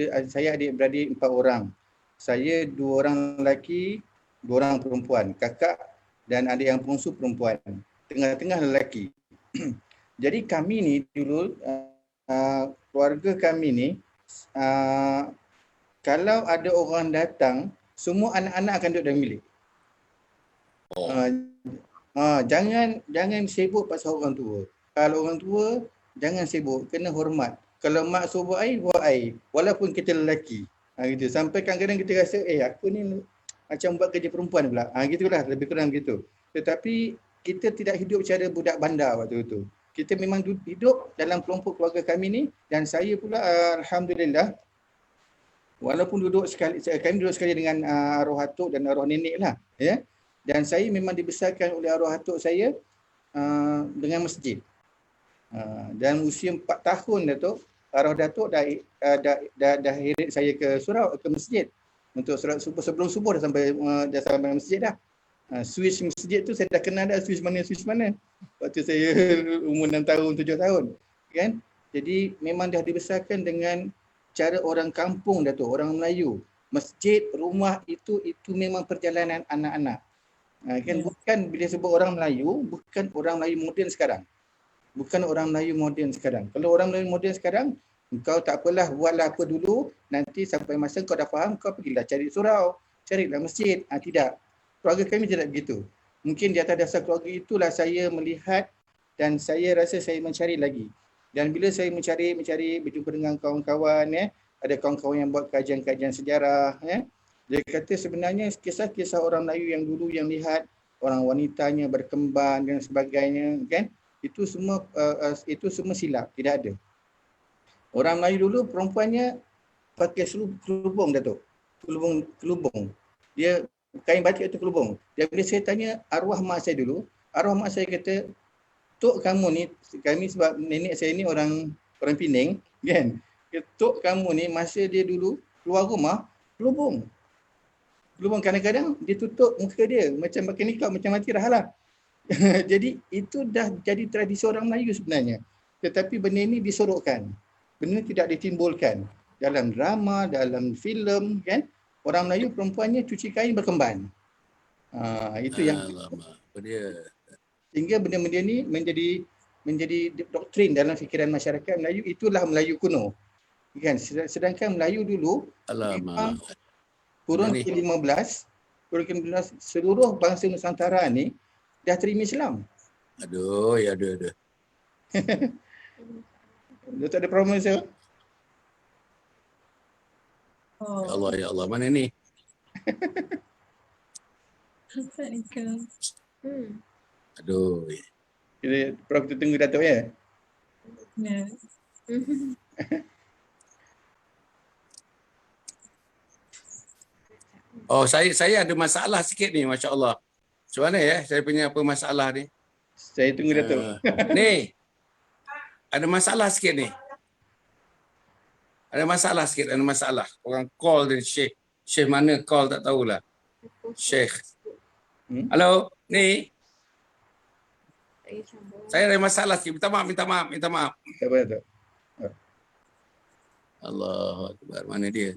adik-beradik 4 orang. Saya 2 orang lelaki, 2 orang perempuan, kakak dan adik yang bongsu perempuan. Tengah-tengah lelaki. Jadi kami ni dulu keluarga kami ni kalau ada orang datang, semua anak-anak akan duduk dalam bilik. Jangan sibuk pasal orang tua. Kalau orang tua, jangan sibuk, kena hormat. Kalau mak suruh buat air, walaupun kita lelaki. Gitu. Sampai kadang-kadang kita rasa, aku ni macam buat kerja perempuan pula. Gitulah, lebih kurang begitu. Tetapi kita tidak hidup cara budak bandar waktu itu. Kita memang hidup dalam kelompok keluarga kami ni, dan saya pula alhamdulillah walaupun kami duduk sekali dengan arwah atuk dan arwah nenek lah, ya. Dan saya memang dibesarkan oleh arwah atuk saya dengan masjid. Dan usia 4 tahun Datuk, arwah datuk dah heret saya ke masjid untuk solat subuh. Sebelum subuh dah sampai masjid dah. Switch masjid tu saya dah kenal dah, switch mana. Waktu saya umur 6 tahun, 7 tahun. Kan? Jadi memang dah dibesarkan dengan cara orang kampung Datuk, orang Melayu. Masjid, rumah itu memang perjalanan anak-anak. Kan bukan bila sebut orang Melayu, bukan orang Melayu moden sekarang. Bukan orang Melayu moden sekarang. Kalau orang Melayu moden sekarang, kau tak apalah, buatlah apa dulu, nanti sampai masa kau dah faham, kau pergilah cari surau, carilah masjid. Tidak. Keluarga kami tidak begitu. Mungkin di atas dasar keluarga itulah saya melihat dan saya rasa saya mencari lagi. Dan bila saya mencari berjumpa dengan kawan-kawan, ada kawan-kawan yang buat kajian-kajian sejarah, dia kata sebenarnya kisah-kisah orang Melayu yang dulu yang lihat orang wanitanya berkembang dan sebagainya, kan? Itu semua silap, tidak ada. Orang Melayu dulu perempuannya pakai kelubung Datuk. Kelubung. Dia kain batik itu kelubung. Dan bila saya tanya arwah mak saya dulu, arwah mak saya kata, Tok kamu ni, kami sebab nenek saya ni orang Pening, kan? Tok kamu ni masa dia dulu keluar rumah, kelubung. Kelubung kadang-kadang dia tutup muka dia macam pakai nikah, macam mati dah lah. Jadi itu dah jadi tradisi orang Melayu sebenarnya. Tetapi benda ini disorokkan. Benda ini tidak ditimbulkan dalam drama, dalam filem, kan? Orang Melayu perempuannya cuci kain berkemban. Itu yang sehingga benda-benda ni menjadi doktrin dalam fikiran masyarakat Melayu. Itulah Melayu kuno. Kan? Sedangkan Melayu dulu kurun ke-15 seluruh bangsa Nusantara ni dah terima Islam. Aduh. Dia tak ada problem saya. Ya Allah, mana ni? Aduh. Kita tunggu Datuk ya. Ya. Oh, saya ada masalah sikit ni, Masya Allah. Macam mana ya? Saya punya apa masalah ni? Saya tunggu Datuk. Ni, ada masalah sikit ni. Ada masalah. Orang call dia Syekh. Syekh mana call tak tahulah. Syekh. Halo, ni. Saya ada masalah sikit. Minta maaf. Tak apa Datuk. Allahu Akbar. Mana dia?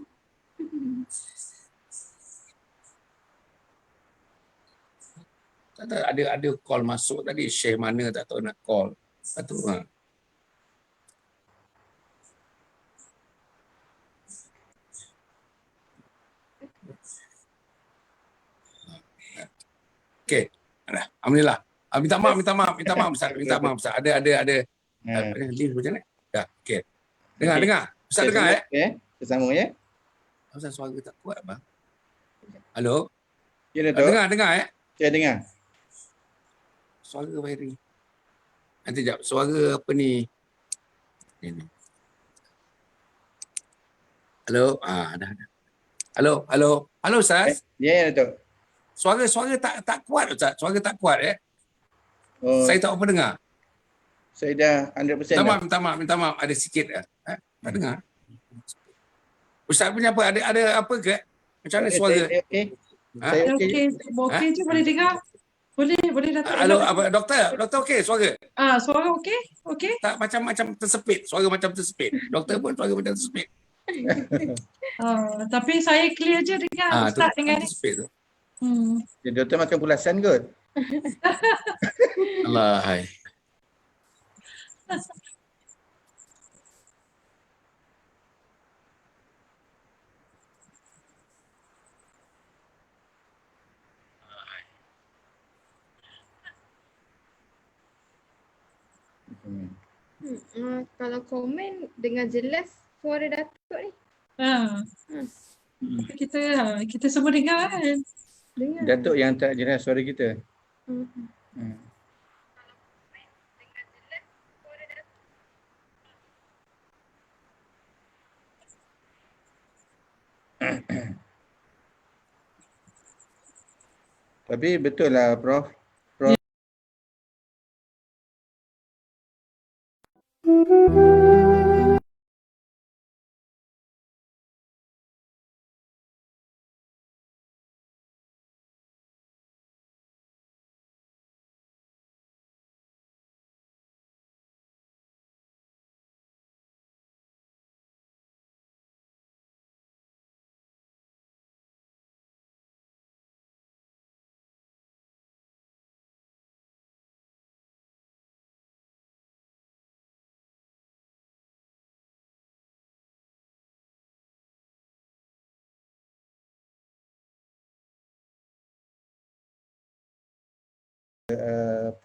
Tak tahu, ada call masuk tadi. Syekh mana tak tahu nak call. Satu. Okey. Alhamdulillah. Minta maaf Ustaz. Minta maaf Ustaz. Ada link macam mana? Dah, okey. Dengar. Ustaz dengar Kita sambung ya. Ustaz suara tak kuat bang. Halo? Ya Datuk. Dengar. Saya dengar. Suara wiring. Nanti jap. Suara apa ni? Ini. Halo? Dah. Halo Ustaz. Ya Datuk. Suara tak kuat Ustaz. Suara tak kuat Oh, Saya tak apa dengar. saya dah 100% dah. Minta maaf. Ada sikit tak dengar. Ustaz punya apa? Ada apa ke? Macam mana suara? Okey. Saya okey. Okey je, boleh dengar. Boleh Datuk. Halo, apa doktor okey suara? Suara okey? Okey? Tak macam tersepit. Suara macam tersepit. Doktor pun suara macam tersepit. Tapi saya clear je dengar Ustaz dengan ni. Tersepit tu. Doktor makan pulasan kot. Allah hai. Kalau komen dengan jelas suara Datuk ni. Kita semua dengar kan. Dengar. Datuk yang tak jelas suara kita. Tapi betul lah Prof.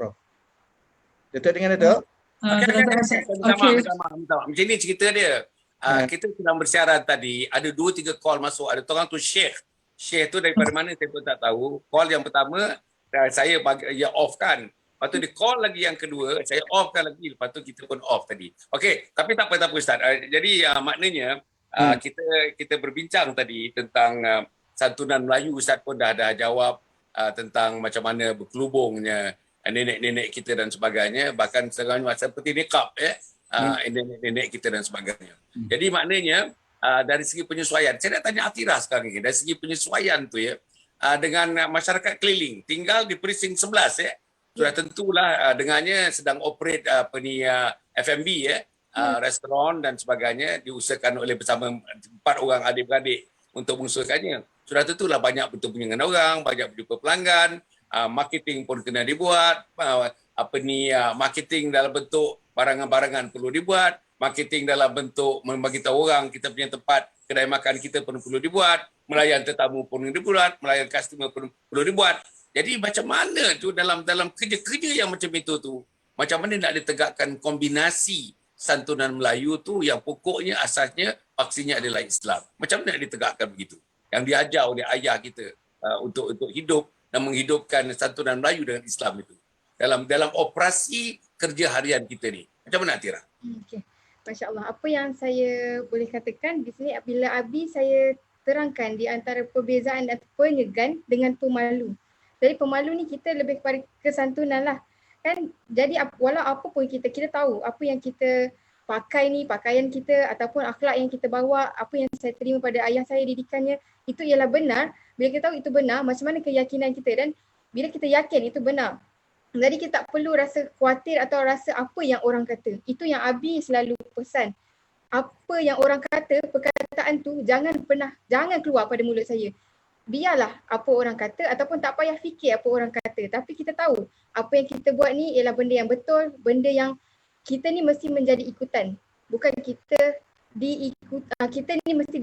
Prof. Datuk dengar Datuk? Minta maaf. Macam ni cerita dia. Kita sedang bersiaran tadi, ada 2-3 call masuk. Ada orang tu Syekh. Syekh tu daripada mana saya pun tak tahu. Call yang pertama, saya bagi off kan. Lepas tu dia call lagi yang kedua, saya off kan lagi. Lepas tu kita pun off tadi. Okey, tapi tak apa Ustaz. Jadi maknanya kita berbincang tadi tentang santunan Melayu. Ustaz pun dah jawab tentang macam mana berkelubungnya nenek-nenek kita dan sebagainya, bahkan seperti nikab nenek-nenek kita dan sebagainya. Jadi maknanya dari segi penyesuaian, saya nak tanya Atira sekarang ini, dari segi penyesuaian tu dengan masyarakat keliling, tinggal di precinct 11 sudah tentulah dengannya sedang operate F&B restoran dan sebagainya, diusahakan oleh bersama 4 orang adik-beradik untuk mengusahakannya. Sudah tentulah banyak bertemu dengan orang, banyak berjumpa pelanggan, marketing pun kena dibuat, marketing dalam bentuk barangan-barangan perlu dibuat, marketing dalam bentuk membagi tahu orang kita punya tempat kedai makan kita pun perlu dibuat, melayan tetamu pun dibuat, melayan customer pun perlu dibuat. Jadi macam mana tu dalam kerja-kerja yang macam itu tu, macam mana nak ditegakkan kombinasi santunan Melayu tu yang pokoknya asasnya paksinya adalah Islam. Macam mana nak ditegakkan begitu? Yang diajar oleh ayah kita untuk hidup dan menghidupkan santunan Melayu dengan Islam itu dalam operasi kerja harian kita ni. Macam mana Atira? Okey. Masya-Allah. Apa yang saya boleh katakan di sini bila Abi saya terangkan di antara perbezaan penyegan dengan pemalu. Jadi pemalu ni kita lebih kepada kesantunan lah. Kan jadi walau apa pun kita tahu apa yang kita pakai ni, pakaian kita ataupun akhlak yang kita bawa, apa yang saya terima pada ayah saya didikannya, itu ialah benar. Bila kita tahu itu benar, macam mana keyakinan kita, dan bila kita yakin itu benar, jadi kita tak perlu rasa khawatir atau rasa apa yang orang kata. Itu yang Abi selalu pesan. apa yang orang kata, perkataan tu jangan keluar pada mulut saya. Biarlah apa orang kata ataupun tak payah fikir apa orang kata. Tapi kita tahu apa yang kita buat ni ialah benda yang betul, benda yang kita ni mesti menjadi ikutan. Bukan kita kita ni mesti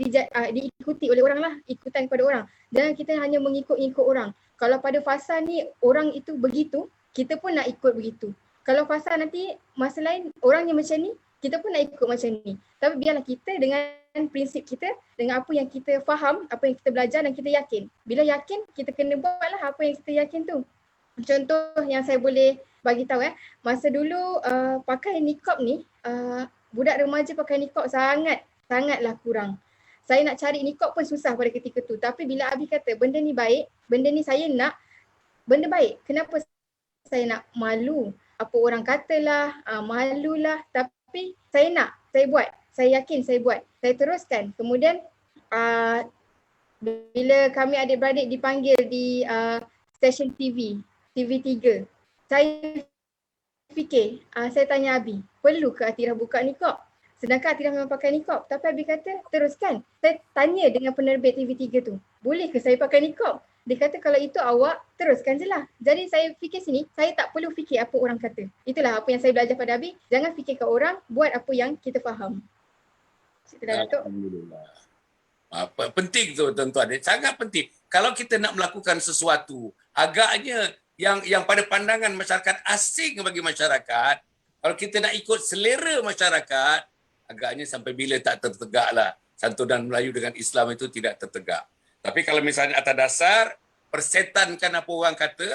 diikuti oleh orang lah, ikutan kepada orang. Jangan kita hanya mengikut-ikut orang. Kalau pada fasa ni orang itu begitu, kita pun nak ikut begitu. Kalau fasa nanti masa lain orangnya macam ni, kita pun nak ikut macam ni. Tapi biarlah kita dengan prinsip kita, dengan apa yang kita faham, apa yang kita belajar dan kita yakin. Bila yakin, kita kena buatlah apa yang kita yakin tu. Contoh yang saya boleh bagi tahu masa dulu pakai niqab ni, budak remaja pakai niqab sangatlah kurang. Saya nak cari niqab pun susah pada ketika tu. Tapi bila Abi kata benda ni baik, benda ni saya nak, benda baik. Kenapa saya nak malu? Apa orang katalah, malulah. Tapi saya nak, saya buat. Saya yakin saya buat. Saya teruskan. Kemudian bila kami adik-beradik dipanggil di stesen TV, TV3, saya fikir, saya tanya Abi, perlu ke Atirah buka niqab? Sedangkan Atirah memang pakai niqab. Tapi Abi kata, teruskan. Saya tanya dengan penerbit TV3 tu, boleh ke saya pakai niqab? Dia kata kalau itu awak teruskan je lah. Jadi saya fikir sini, saya tak perlu fikir apa orang kata. Itulah apa yang saya belajar pada Abi. Jangan fikirkan orang, buat apa yang kita faham. Alhamdulillah. Penting tu tuan-tuan. Sangat penting. Kalau kita nak melakukan sesuatu, agaknya yang pada pandangan masyarakat asing bagi masyarakat, kalau kita nak ikut selera masyarakat, agaknya sampai bila tak tertegaklah. Santunan Melayu dengan Islam itu tidak tertegak. Tapi kalau misalnya atas dasar persetankan apa orang kata,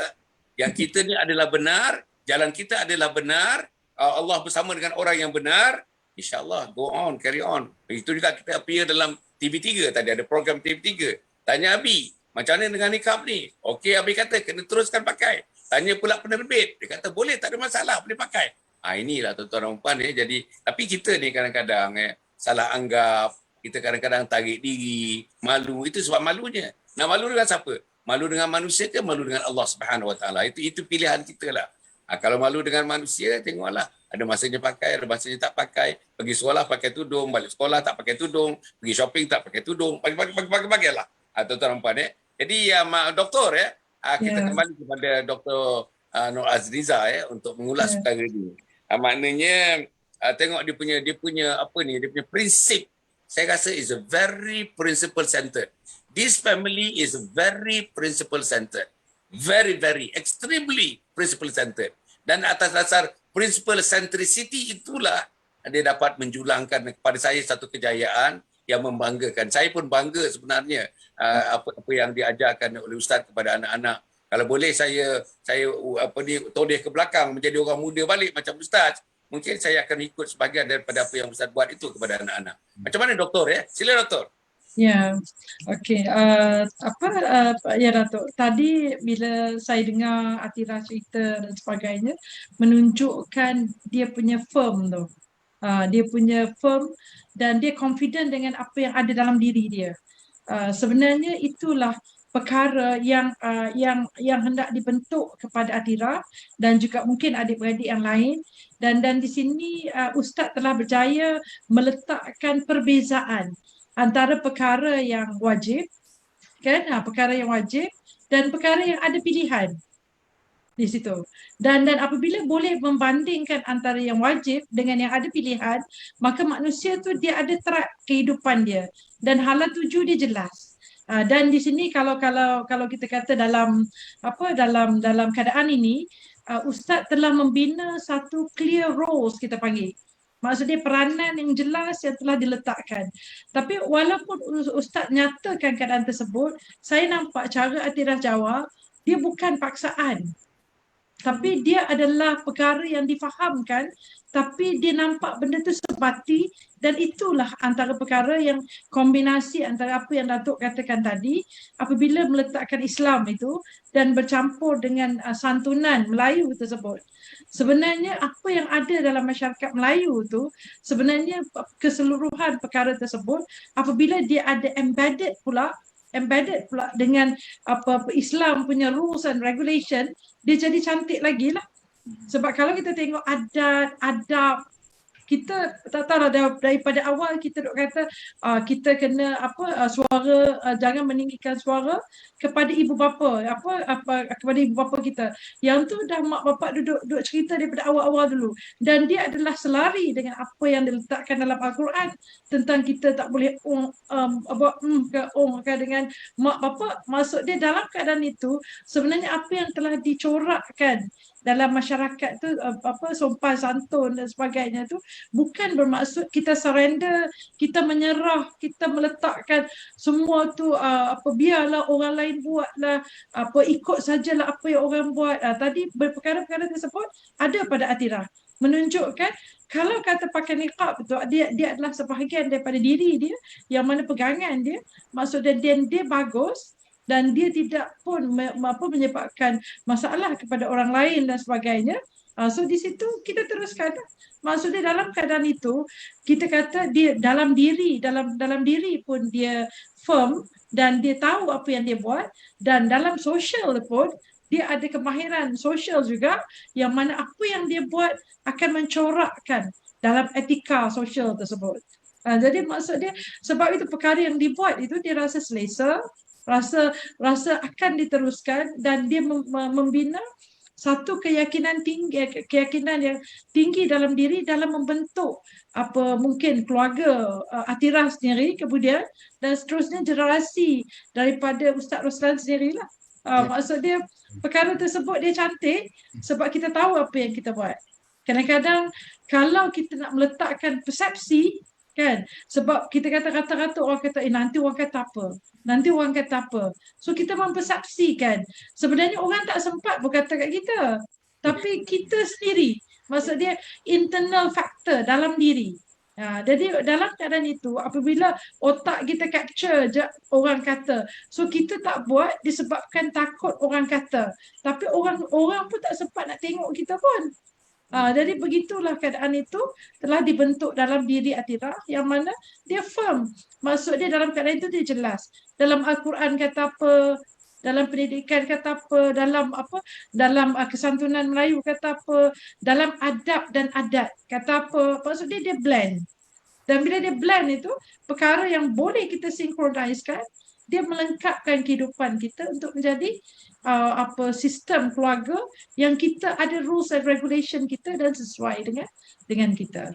yang kita ni adalah benar, jalan kita adalah benar, Allah bersama dengan orang yang benar, insya-Allah go on, carry on. Itu juga kita appear dalam TV3 tadi, ada program TV3. Tanya Abi, macam mana dengan nikah ni? Okey, Abi kata kena teruskan pakai. Tanya pula penerbit, dia kata boleh, tak ada masalah, boleh pakai. Inilah tuan-tuan dan puan jadi tapi kita ni kadang-kadang salah anggap. Kita kadang-kadang tarik diri, malu. Itu sebab malunya. Nak malu dengan siapa? Malu dengan manusia ke malu dengan Allah Subhanahu Wa Taala? Itu pilihan kita lah. Kalau malu dengan manusia, tengoklah. Ada masanya pakai, ada masanya tak pakai. Pergi sekolah pakai tudung, balik sekolah tak pakai tudung. Pergi shopping tak pakai tudung. Pagi-pagi lah. Tuan-tuan dan puan. Jadi, doktor kita kembali kepada Dr. Nur Azriza untuk mengulas perkara ini. Maknanya, tengok dia punya prinsip. Saya rasa is a very principle centered. This family is very principle centered. Very, very, extremely principle centered. Dan atas dasar principle centricity itulah dia dapat menjulangkan kepada saya satu kejayaan yang membanggakan. Saya pun bangga sebenarnya apa yang diajarkan oleh Ustaz kepada anak-anak. Kalau boleh saya toleh ke belakang menjadi orang muda balik macam Ustaz. Mungkin saya akan ikut sebahagian daripada apa yang Ustaz buat itu kepada anak-anak. Macam mana doktor Sila doktor. Ya, okey. Ya Datuk, tadi bila saya dengar Atirah cerita dan sebagainya, menunjukkan dia punya firm tu. Dia punya firm dan dia confident dengan apa yang ada dalam diri dia. Sebenarnya itulah perkara yang hendak dibentuk kepada Atirah dan juga mungkin adik-beradik yang lain dan di sini Ustaz telah berjaya meletakkan perbezaan antara perkara yang wajib perkara yang wajib dan perkara yang ada pilihan di situ dan apabila boleh membandingkan antara yang wajib dengan yang ada pilihan, maka manusia tu dia ada track kehidupan dia dan hala tuju dia jelas. Dan di sini kalau kita kata dalam keadaan ini Ustaz telah membina satu clear roles kita panggil. Maksudnya peranan yang jelas yang telah diletakkan. Tapi walaupun Ustaz nyatakan keadaan tersebut, saya nampak cara Atirah jawab dia bukan paksaan. Tapi dia adalah perkara yang difahamkan, tapi dia nampak benda tu sebati dan itulah antara perkara yang kombinasi antara apa yang Datuk katakan tadi, apabila meletakkan Islam itu dan bercampur dengan santunan Melayu tersebut. Sebenarnya apa yang ada dalam masyarakat Melayu tu, sebenarnya keseluruhan perkara tersebut apabila dia ada embedded pula dengan Islam punya rules and regulation, dia jadi cantik lagi lah. Sebab kalau kita tengok adab kita tak tahu daripada awal kita duk kata kita kena suara, jangan meninggikan suara kepada ibu bapa, kepada ibu bapa kita. Yang tu dah mak bapak duduk cerita daripada awal-awal dulu, dan dia adalah selari dengan apa yang diletakkan dalam Al-Quran tentang kita tak boleh ke dengan mak bapak. Maksud dia dalam keadaan itu sebenarnya apa yang telah dicorakkan dalam masyarakat tu, sopan santun dan sebagainya tu, bukan bermaksud kita surrender, kita menyerah, kita meletakkan semua tu biarlah orang lain buatlah, ikut sajalah apa yang orang buat. Tadi perkara-perkara tersebut ada pada Atirah, menunjukkan kalau kata pakai niqab tu, dia adalah sebahagian daripada diri dia, yang mana pegangan dia, maksudnya dia bagus dan dia tidak pun menyebabkan masalah kepada orang lain dan sebagainya. So di situ kita teruskan. Maksudnya dalam keadaan itu kita kata dia dalam diri pun dia firm dan dia tahu apa yang dia buat, dan dalam sosial pun dia ada kemahiran sosial juga, yang mana apa yang dia buat akan mencorakkan dalam etika sosial tersebut. Jadi maksud dia, sebab itu perkara yang dibuat itu dia rasa selesa, rasa akan diteruskan, dan dia membina satu keyakinan yang tinggi dalam diri dalam membentuk mungkin keluarga Atirah sendiri kemudian, dan seterusnya generasi daripada Ustaz Roslan sendirilah. Maksud dia perkara tersebut dia cantik sebab kita tahu apa yang kita buat. Kadang-kadang kalau kita nak meletakkan persepsi, kan, sebab kita kata-kata orang kata nanti orang kata apa, so kita mempersepsikan. Sebenarnya orang tak sempat berkata kat kita, tapi kita sendiri, maksud dia internal factor dalam diri. Jadi dalam keadaan itu, apabila otak kita capture je orang kata, so kita tak buat disebabkan takut orang kata, tapi orang pun tak sempat nak tengok kita pun. Jadi begitulah keadaan itu telah dibentuk dalam diri Atirah, yang mana dia firm. Maksud dia dalam keadaan itu dia jelas. Dalam Al-Quran kata apa, dalam pendidikan kata apa, dalam kesantunan Melayu kata apa, dalam adab dan adat kata apa. Maksud dia blend. Dan bila dia blend itu, perkara yang boleh kita sinkronisekan, dia melengkapkan kehidupan kita untuk menjadi sistem keluarga yang kita ada rules and regulation kita dan sesuai dengan kita.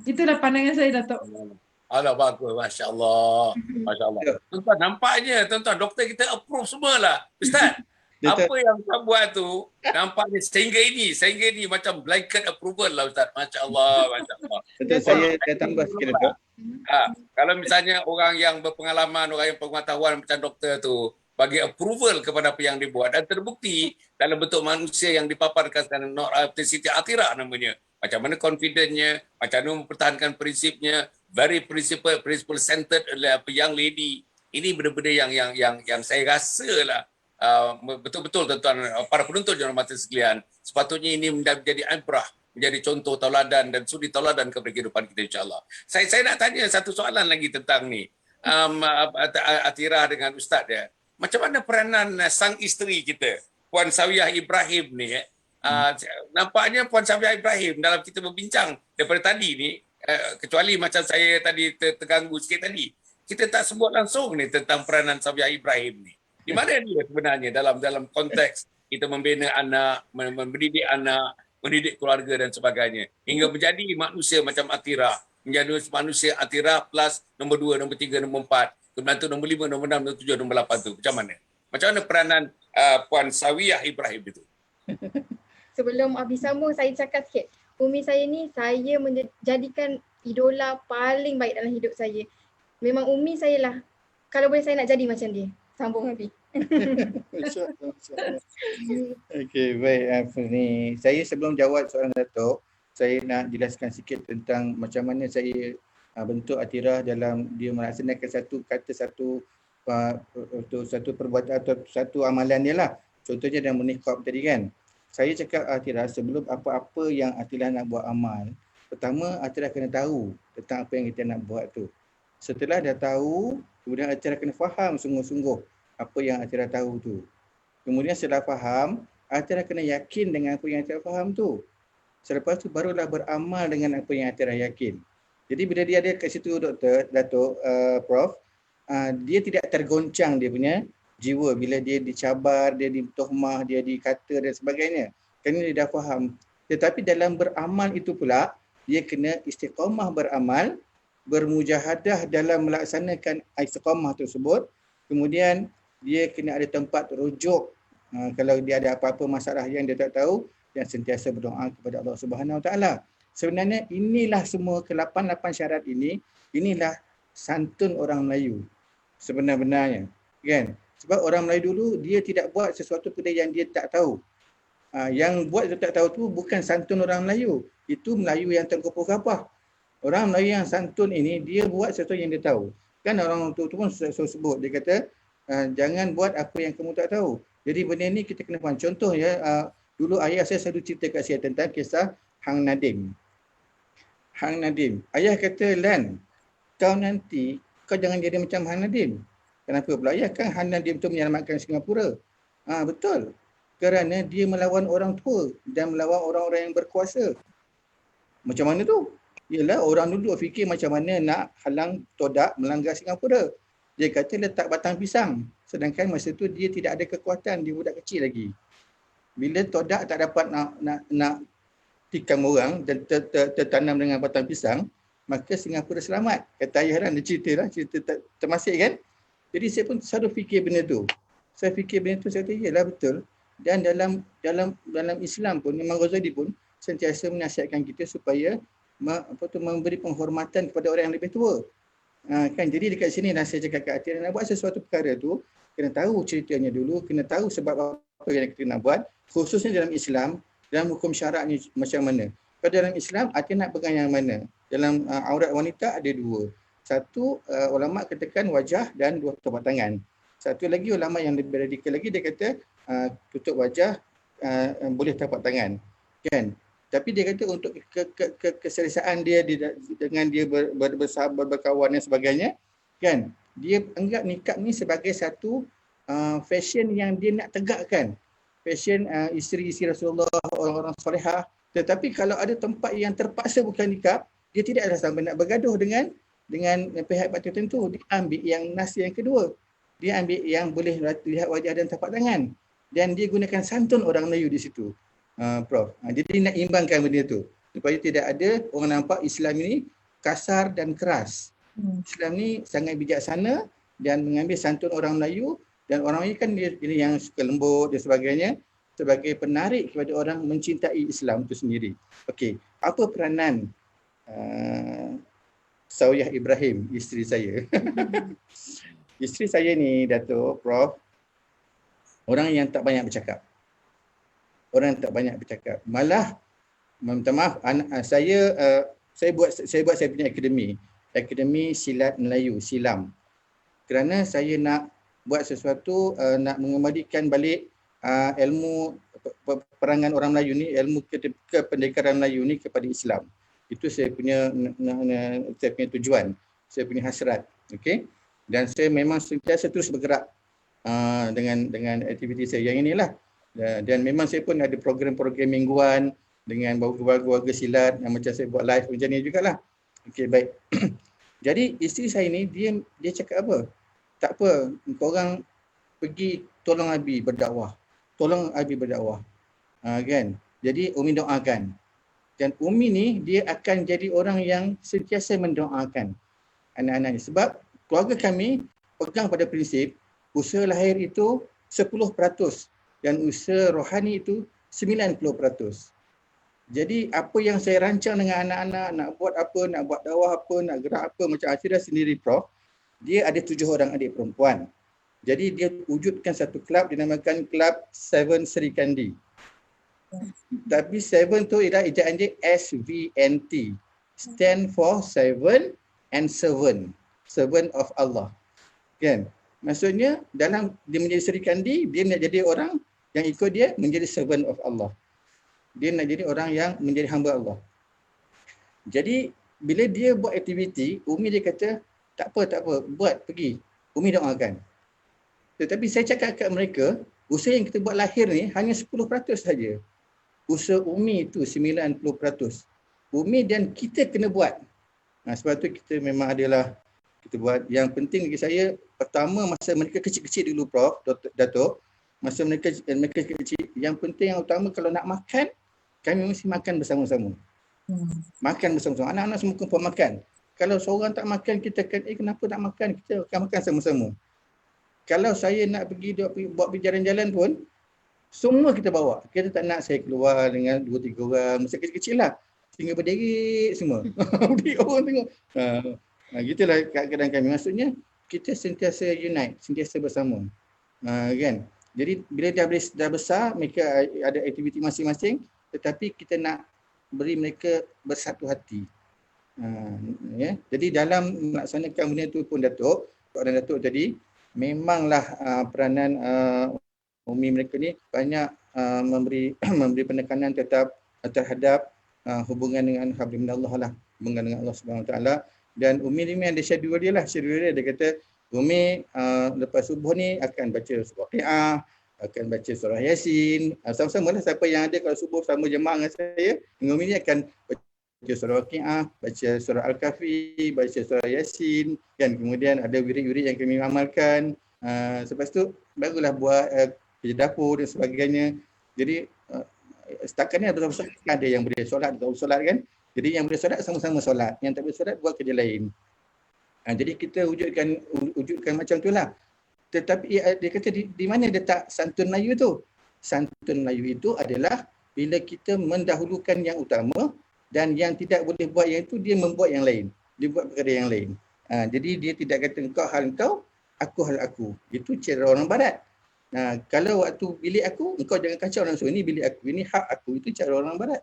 Itulah pandangan saya, Datuk. Alah, bagus. Masya Allah. Masya Allah. Tuan-tuan, nampaknya tuan-tuan, doktor kita approve semualah. Ustaz, apa yang saya buat tu, nampaknya sehingga ini macam blanket approval lah, Ustaz. Masya Allah. Masya Allah. Betul, saya tambah sikit, Datuk. Kalau misalnya orang yang berpengalaman, orang yang pengetahuan macam doktor tu bagi approval kepada apa yang dibuat, dan terbukti dalam bentuk manusia yang dipaparkan sekarang, Siti Atirah namanya, macam mana confidentnya, macam mana mempertahankan prinsipnya, very principle centered oleh young lady. Ini benda-benda yang saya rasa lah betul-betul tuan-tuan para penonton yang hormati sekalian, sepatutnya ini menjadi ibrah, menjadi contoh tauladan dan suri tauladan kepada kehidupan kita, insya-Allah. Saya nak tanya satu soalan lagi tentang ni, Atirah dengan Ustaz dia. Macam mana peranan sang isteri kita, Puan Sawiyah Ibrahim ni? Nampaknya Puan Sawiyah Ibrahim dalam kita berbincang daripada tadi ni, kecuali macam saya tadi terganggu sikit tadi, kita tak sebut langsung ni tentang peranan Sawiyah Ibrahim ni. Di mana dia sebenarnya dalam konteks kita membina anak, mendidik anak, mendidik keluarga dan sebagainya, hingga menjadi manusia macam Atirah, menjadi manusia Atirah plus nombor 2, nombor 3, nombor 4, kemudian tu nombor 5, nombor 6, nombor 7, nombor 8 tu. Macam mana? Macam mana peranan Puan Sawiyah Ibrahim itu? Sebelum habis sambung, saya cakap sikit. Umi saya ni, saya menjadikan idola paling baik dalam hidup saya. Memang Umi saya lah. Kalau boleh saya nak jadi macam dia. Sambung habis. Okey, baik. Ni saya sebelum jawab soalan Datuk, saya nak jelaskan sikit tentang macam mana saya bentuk Atirah dalam dia melaksanakan satu kata, satu perbuatan atau satu amalan dia lah. Contohnya dalam niqab tadi kan. Saya cakap Atirah sebelum apa-apa yang Atirah nak buat amal, pertama Atirah kena tahu tentang apa yang kita nak buat tu. Setelah dah tahu, kemudian Atirah kena faham sungguh-sungguh apa yang Atirah tahu tu. Kemudian setelah faham, Atirah kena yakin dengan apa yang Atirah faham tu. Selepas tu barulah beramal dengan apa yang Atirah yakin. Jadi bila dia ada kat situ Datuk, Prof, dia tidak tergoncang dia punya jiwa bila dia dicabar, dia ditohmah, dia dikata dan sebagainya. Kerana dia dah faham. Tetapi dalam beramal itu pula, dia kena istiqamah beramal, bermujahadah dalam melaksanakan istiqamah tersebut. Kemudian dia kena ada tempat rujuk. Kalau dia ada apa-apa masalah yang dia tak tahu, dan sentiasa berdoa kepada Allah Subhanahu Wa Taala. Sebenarnya inilah semua ke-8 syarat ini, inilah santun orang Melayu sebenar-benarnya, kan? Sebab orang Melayu dulu dia tidak buat sesuatu benda yang dia tak tahu. Yang buat dia tak tahu tu bukan santun orang Melayu, itu Melayu yang tergopoh-gopoh. Orang Melayu yang santun ini dia buat sesuatu yang dia tahu. Kan orang tu pun sebut, dia kata jangan buat apa yang kamu tak tahu. Jadi benda ni kita kena faham. Contoh ya, dulu ayah saya selalu cerita kat saya tentang kisah Hang Nadim. Hang Nadim. Ayah kata, Lan, kau nanti kau jangan jadi macam Hang Nadim. Kenapa pula? Ya kan Hang Nadim tu menyelamatkan Singapura. Betul. Kerana dia melawan orang tua dan melawan orang-orang yang berkuasa. Macam mana tu? Yalah orang dulu fikir macam mana nak halang Todak melanggar Singapura. Dia kata letak batang pisang. Sedangkan masa tu dia tidak ada kekuatan, dia budak kecil lagi. Bila Todak tak dapat nak tikam orang dan tertanam dengan batang pisang, maka Singapura selamat. Kata ayah dia cerita termasik kan. Jadi saya pun selalu fikir benda tu. Saya fikir benda tu, saya kata iyalah betul. Dan dalam Islam pun, Imam Ghazali pun sentiasa menasihatkan kita supaya memberi penghormatan kepada orang yang lebih tua. Kan, jadi dekat sini dah saya cakap kat hati, nak buat sesuatu perkara tu, kena tahu ceritanya dulu, kena tahu sebab apa yang kita nak buat, khususnya dalam Islam, dalam hukum syaraknya macam mana. Pada dalam Islam, hati nak pegang yang mana? Dalam aurat wanita ada dua. Satu, ulama katakan wajah dan dua telapak tangan. Satu lagi ulama yang lebih radikal lagi, dia kata tutup wajah, boleh telapak tangan. Kan? Tapi dia kata untuk keselesaan dia dengan dia bersahabat, berkawan dan sebagainya, kan? Dia anggap nikah ni sebagai satu fashion yang dia nak tegakkan. Fashion isteri-isteri Rasulullah, orang-orang solehah. Tetapi kalau ada tempat yang terpaksa bukan nikah, dia tidak ada sampai nak bergaduh dengan pihak tertentu. Dia ambil yang nas yang kedua. Dia ambil yang boleh lihat wajah dan tapak tangan. Dan dia gunakan santun orang Melayu di situ. Prof. Jadi nak imbangkan benda tu. Supaya tidak ada orang nampak Islam ini kasar dan keras. Islam ni sangat bijaksana dan mengambil santun orang Melayu. Dan orang Melayu kan dia yang suka lembut dan sebagainya. Sebagai penarik kepada orang mencintai Islam itu sendiri. Okey. Apa peranan Sawiyah Ibrahim, isteri saya? Isteri saya ni, Datuk, Prof, orang yang tak banyak bercakap. Malah, minta maaf, saya buat saya punya akademi silat Melayu, silam. Kerana saya nak buat sesuatu, nak mengembalikan balik ilmu perangan orang Melayu ni, ilmu kependekaran Melayu ni kepada Islam. Itu saya punya tujuan, saya punya hasrat. Okey. Dan saya memang sentiasa terus bergerak dengan aktiviti saya yang inilah. Dan memang saya pun ada program-program mingguan dengan warga-warga silat yang macam saya buat live macam ni jugalah. Okey, baik. Jadi isteri saya ni dia cakap apa? Tak apa, korang pergi tolong Abi berdakwah. Kan? Jadi Umi doakan. Dan Umi ni dia akan jadi orang yang sentiasa mendoakan anak-anak ni. Sebab keluarga kami pegang pada prinsip usaha lahir itu 10% dan usaha rohani itu 90%. Jadi apa yang saya rancang dengan anak-anak, nak buat apa, nak buat dakwah apa, nak gerak apa, macam Asyirah sendiri Prof, dia ada 7 orang adik perempuan. Jadi dia wujudkan satu kelab dinamakan Kelab 7 Sri Kandi. Tapi 7 tu ialah ejaan dia SVNT. Stand for 7 and servant. Servant of Allah. Kan? Maksudnya dalam dia menjadi Sri Kandi, dia nak jadi orang yang ikut dia menjadi servant of Allah. Dia nak jadi orang yang menjadi hamba Allah. Jadi bila dia buat aktiviti, Umi dia kata, tak apa, buat, pergi. Umi doakan. Tetapi saya cakap kat mereka, usaha yang kita buat lahir ni hanya 10% saja. usaha Umi itu 90%. Umi dan kita kena buat. Sebab tu kita memang adalah kita buat. Yang penting bagi saya, pertama masa mereka kecil-kecil dulu Prof, Datuk, masa mereka kecil, yang penting yang utama kalau nak makan, kami mesti makan bersama-sama. Makan bersama-sama. Anak-anak semua kumpul makan. Kalau seorang tak makan, kita akan, kenapa tak makan? Kita akan makan sama-sama. Kalau saya nak buat jalan-jalan pun, semua kita bawa. Kita tak nak saya keluar dengan 2-3 orang. Masa kecil-kecil lah. Sehingga berdiri semua. Berdiri orang tengok. Gitulah keadaan kami. Maksudnya, kita sentiasa unite, sentiasa bersama. Kan? Jadi, bila dah besar, mereka ada aktiviti masing-masing. Tetapi kita nak beri mereka bersatu hati. Ya. Jadi, dalam melaksanakan benda itu pun Datuk, Tok dan Datuk tadi, memanglah peranan Umi mereka ni banyak memberi penekanan tetap terhadap hubungan dengan Habibullah lah, hubungan dengan Allah Subhanahu Wa Taala. Dan Umi ni ada schedule dia lah, dia kata Umi lepas subuh ni akan baca surah Qiyah, akan baca surah Yasin, sama-sama lah siapa yang ada kalau subuh sama jemaah dengan saya, Umi ni akan baca surah Qiyah, baca surah Al-Kahfi, baca surah Yasin, kan, kemudian ada wirid-wirid yang kami amalkan. Lepas tu barulah buat kerja dapur dan sebagainya. Jadi setakat ni besar-besar ada yang boleh solat, tak boleh solat kan. Jadi yang boleh solat sama-sama solat, yang tak boleh solat buat kerja lain. Jadi kita wujudkan macam tu lah. Tetapi dia kata di mana letak santun Melayu tu? Santun Melayu itu adalah bila kita mendahulukan yang utama dan yang tidak boleh buat yang itu, dia membuat yang lain. Dia buat perkara yang lain. Jadi dia tidak kata engkau hal engkau, aku hal aku. Itu cara orang Barat. Kalau waktu bilik aku, engkau jangan kacau orang suruh, ini bilik aku, ini hak aku. Itu cara orang Barat.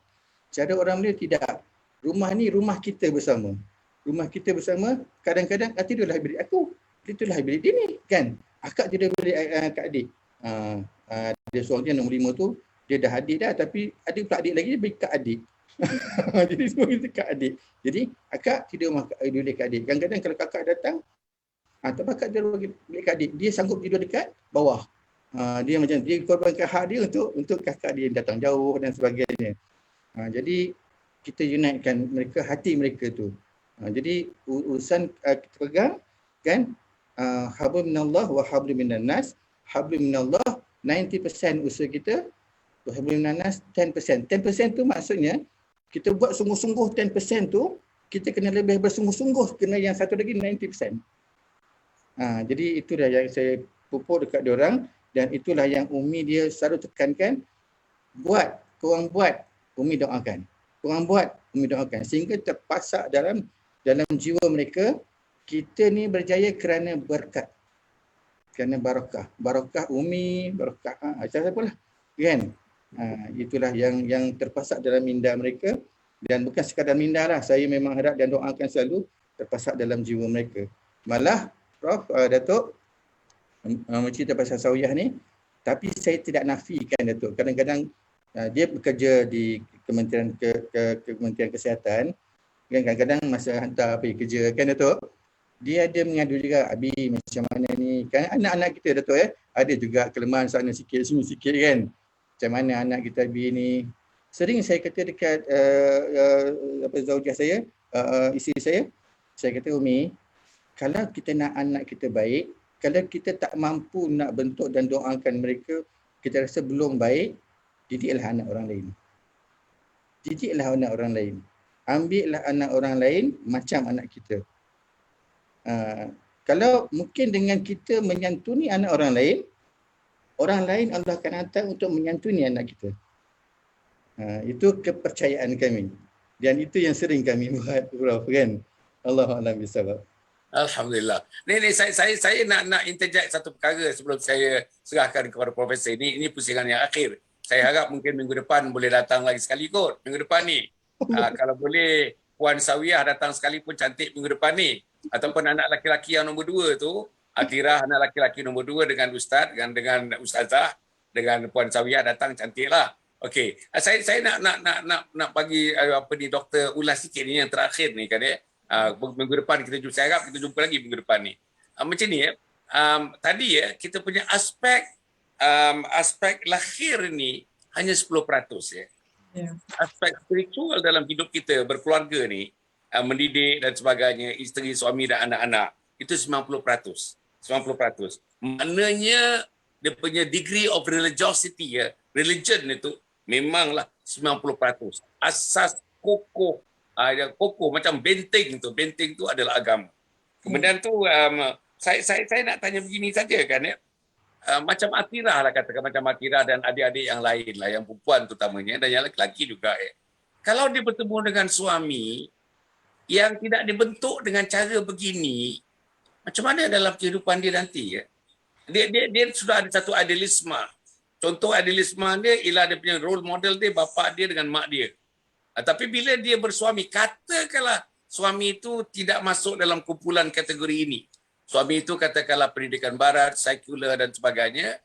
Cara orang Melayu tidak. Rumah ni rumah kita bersama. Rumah kita bersama, kadang-kadang tidurlah bilik aku, tidurlah bilik dia ni, kan. Akak tidur bilik Kak Adik. Dia seorang dia nombor 5 tu, dia dah adik dah, tapi adik pula adik lagi, dia beri Kak Adik. Jadi semua kita Kak Adik. Jadi akak tidur bilik Kak Adik. Kadang-kadang kalau kakak datang, tak akak tidur bilik Kak Adik, dia sanggup tidur dekat bawah. Dia macam dia korbankan hak dia untuk kakak dia yang datang jauh dan sebagainya. Jadi kita unitekan mereka, hati mereka tu. Jadi urusan kita pegang kan, hablum minallah wa hablum minan nas. Hablum minallah 90% usaha kita, wa hablum minan nas 10%. 10% tu maksudnya kita buat sungguh-sungguh 10% tu, kita kena lebih bersungguh-sungguh, kena yang satu lagi 90%. Jadi itulah yang saya pupuk dekat diorang. Dan itulah yang Umi dia selalu tekankan, buat, korang buat, Umi doakan. Korang buat, Umi doakan. Sehingga terpasak dalam jiwa mereka, kita ni berjaya kerana berkat. Kerana barakah. Barakah Umi, barakah siapa lah. Kan? Itulah yang terpasak dalam minda mereka. Dan bukan sekadar minda lah. Saya memang harap dan doakan selalu terpasak dalam jiwa mereka. Malah, Prof, Datuk, mencerita pasal Sawiyah ni, tapi saya tidak nafikan Datuk. Kadang-kadang dia bekerja di Kementerian Kementerian Kesihatan, kan, kadang-kadang masa hantar pergi kerja kan Datuk, dia ada mengadu juga, Abi macam mana ni, kan anak-anak kita Datuk ada juga kelemahan sana sikit sini sikit kan, macam mana anak kita Abi ni. Sering saya kata dekat zaujah saya, isteri saya kata, Umi, kalau kita nak anak kita baik, kalau kita tak mampu nak bentuk dan doakan mereka, kita rasa belum baik, didiklah anak orang lain. Didiklah anak orang lain. Ambillah anak orang lain macam anak kita. Kalau mungkin dengan kita menyantuni anak orang lain Allah akan hantar untuk menyantuni anak kita. Itu kepercayaan kami. Dan itu yang sering kami buat, Prof, kan. Allahu'alam bisawab. Alhamdulillah. Ni saya nak interject satu perkara sebelum saya serahkan kepada Profesor. Ini pusingan yang akhir. Saya harap mungkin minggu depan boleh datang lagi sekali kot. Minggu depan ni. Kalau boleh Puan Sawiyah datang sekali pun cantik minggu depan ni. Ataupun anak laki-laki yang nombor 2 tu, Atirah anak laki-laki nombor 2 dengan Ustaz, dengan Ustazah, dengan Puan Sawiyah datang cantiklah. Okey. Saya nak bagi doktor ulas sikit ni yang terakhir ni kan minggu depan kita jumpa. Saya harap kita jumpa lagi minggu depan ni. Macam ni tadi kita punya aspek lahir ni hanya 10% Ya. Aspek spiritual dalam hidup kita berkeluarga ni, mendidik dan sebagainya, isteri, suami dan anak-anak, itu 90%. 90%. Maknanya dia punya degree of religiosity, religion itu memanglah 90%. Asas kokoh, yang kokoh macam benteng tu adalah agama. Kemudian tu saya nak tanya begini saja kan ya. Macam Atira lah, katakan macam Atira dan adik-adik yang lain lah, yang perempuan terutamanya dan yang lelaki juga. Kalau dia bertemu dengan suami yang tidak dibentuk dengan cara begini, macam mana dalam kehidupan dia nanti? Dia sudah ada satu idealisme. Contoh idealisme dia ialah dia punya role model dia, bapa dia dengan mak dia. Tapi bila dia bersuami, katakanlah suami itu tidak masuk dalam kumpulan kategori ini. Suami itu katakanlah pendidikan barat, sekular dan sebagainya,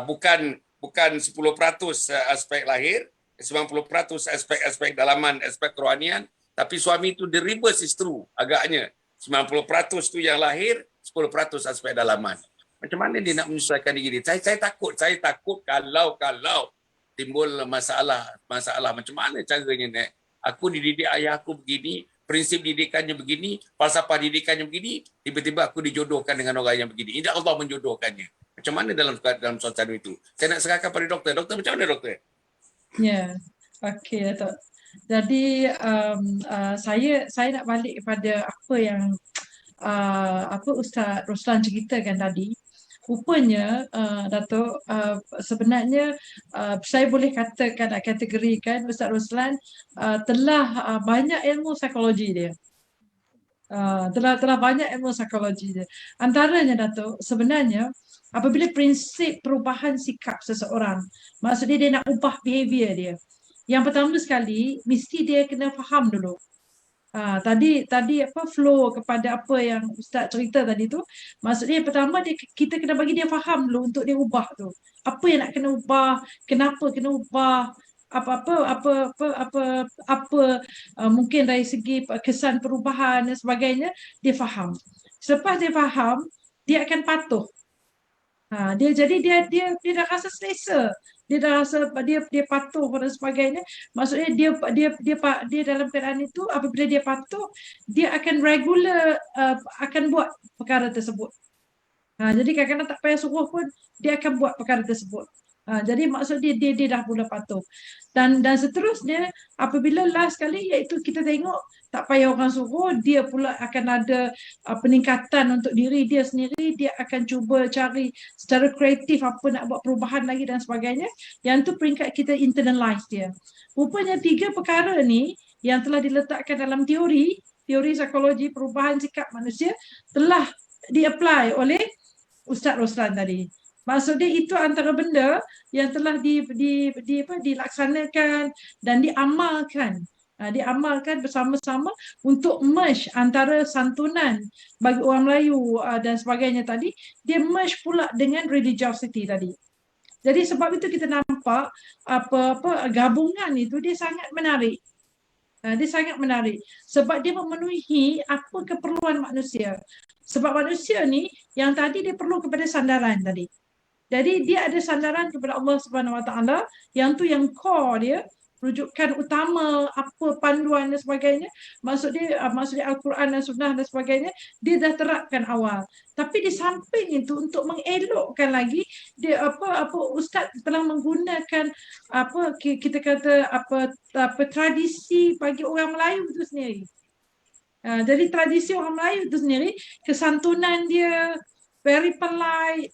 bukan 10% aspek lahir, 90% aspek dalaman, aspek kerohanian, tapi suami itu the reverse is true, agaknya 90% itu yang lahir, 10% aspek dalaman. Macam mana dia nak menyesuaikan diri dia? Saya takut kalau timbul masalah macam mana caranya. Aku dididik ayah aku begini, prinsip didikannya begini, falsafah didikannya begini, tiba-tiba aku dijodohkan dengan orang yang begini. Insya Allah menjodohkannya. Macam mana dalam suasana itu? Saya nak serahkan pada doktor. Doktor macam mana doktor? Ya, okey Datuk. Jadi saya nak balik kepada apa yang Ustaz Roslan ceritakan tadi. Rupanya Datuk, sebenarnya saya boleh katakan, kategorikan Ustaz Roslan telah banyak ilmu psikologi dia. Telah banyak ilmu psikologi dia. Antaranya Datuk, sebenarnya apabila prinsip perubahan sikap seseorang, maksudnya dia nak ubah behavior dia. Yang pertama sekali, mesti dia kena faham dulu. Tadi flow kepada apa yang Ustaz cerita tadi tu, maksudnya yang pertama kita kena bagi dia faham dulu untuk dia ubah tu. Apa yang nak kena ubah, kenapa kena ubah, mungkin dari segi kesan perubahan dan sebagainya, dia faham. Selepas dia faham, dia akan patuh. Dia dah rasa selesa, dia dah rasa dia patuh dan sebagainya. Maksudnya dia dalam keadaan itu, apabila dia patuh, dia akan regular akan buat perkara tersebut. Jadi kadang-kadang tak payah suruh pun dia akan buat perkara tersebut. Jadi maksud dia dah mula patuh. Dan seterusnya, apabila last kali, iaitu kita tengok tak payah orang suruh, dia pula akan ada peningkatan untuk diri dia sendiri, dia akan cuba cari secara kreatif apa nak buat perubahan lagi dan sebagainya. Yang tu peringkat kita internalize dia. Rupanya 3 perkara ni yang telah diletakkan dalam teori psikologi perubahan sikap manusia telah di-apply oleh Ustaz Roslan tadi. Maksudnya itu antara benda yang telah dilaksanakan dan diamalkan. Diamalkan bersama-sama untuk merge antara santunan bagi orang Melayu dan sebagainya tadi, dia merge pula dengan religiosity tadi. Jadi sebab itu kita nampak gabungan itu dia sangat menarik. Dia sangat menarik sebab dia memenuhi apa keperluan manusia. Sebab manusia ni yang tadi dia perlu kepada sandaran tadi. Jadi dia ada sandaran kepada Allah Subhanahu Wa Taala, yang tu yang core dia, rujukan utama, apa panduan dan sebagainya. Maksudnya Al-Quran dan Sunnah dan sebagainya, dia dah terapkan awal. Tapi di samping itu, untuk mengelokkan lagi, dia Ustaz telah menggunakan kita kata tradisi bagi orang Melayu itu sendiri. Jadi tradisi orang Melayu itu sendiri, kesantunan dia very polite.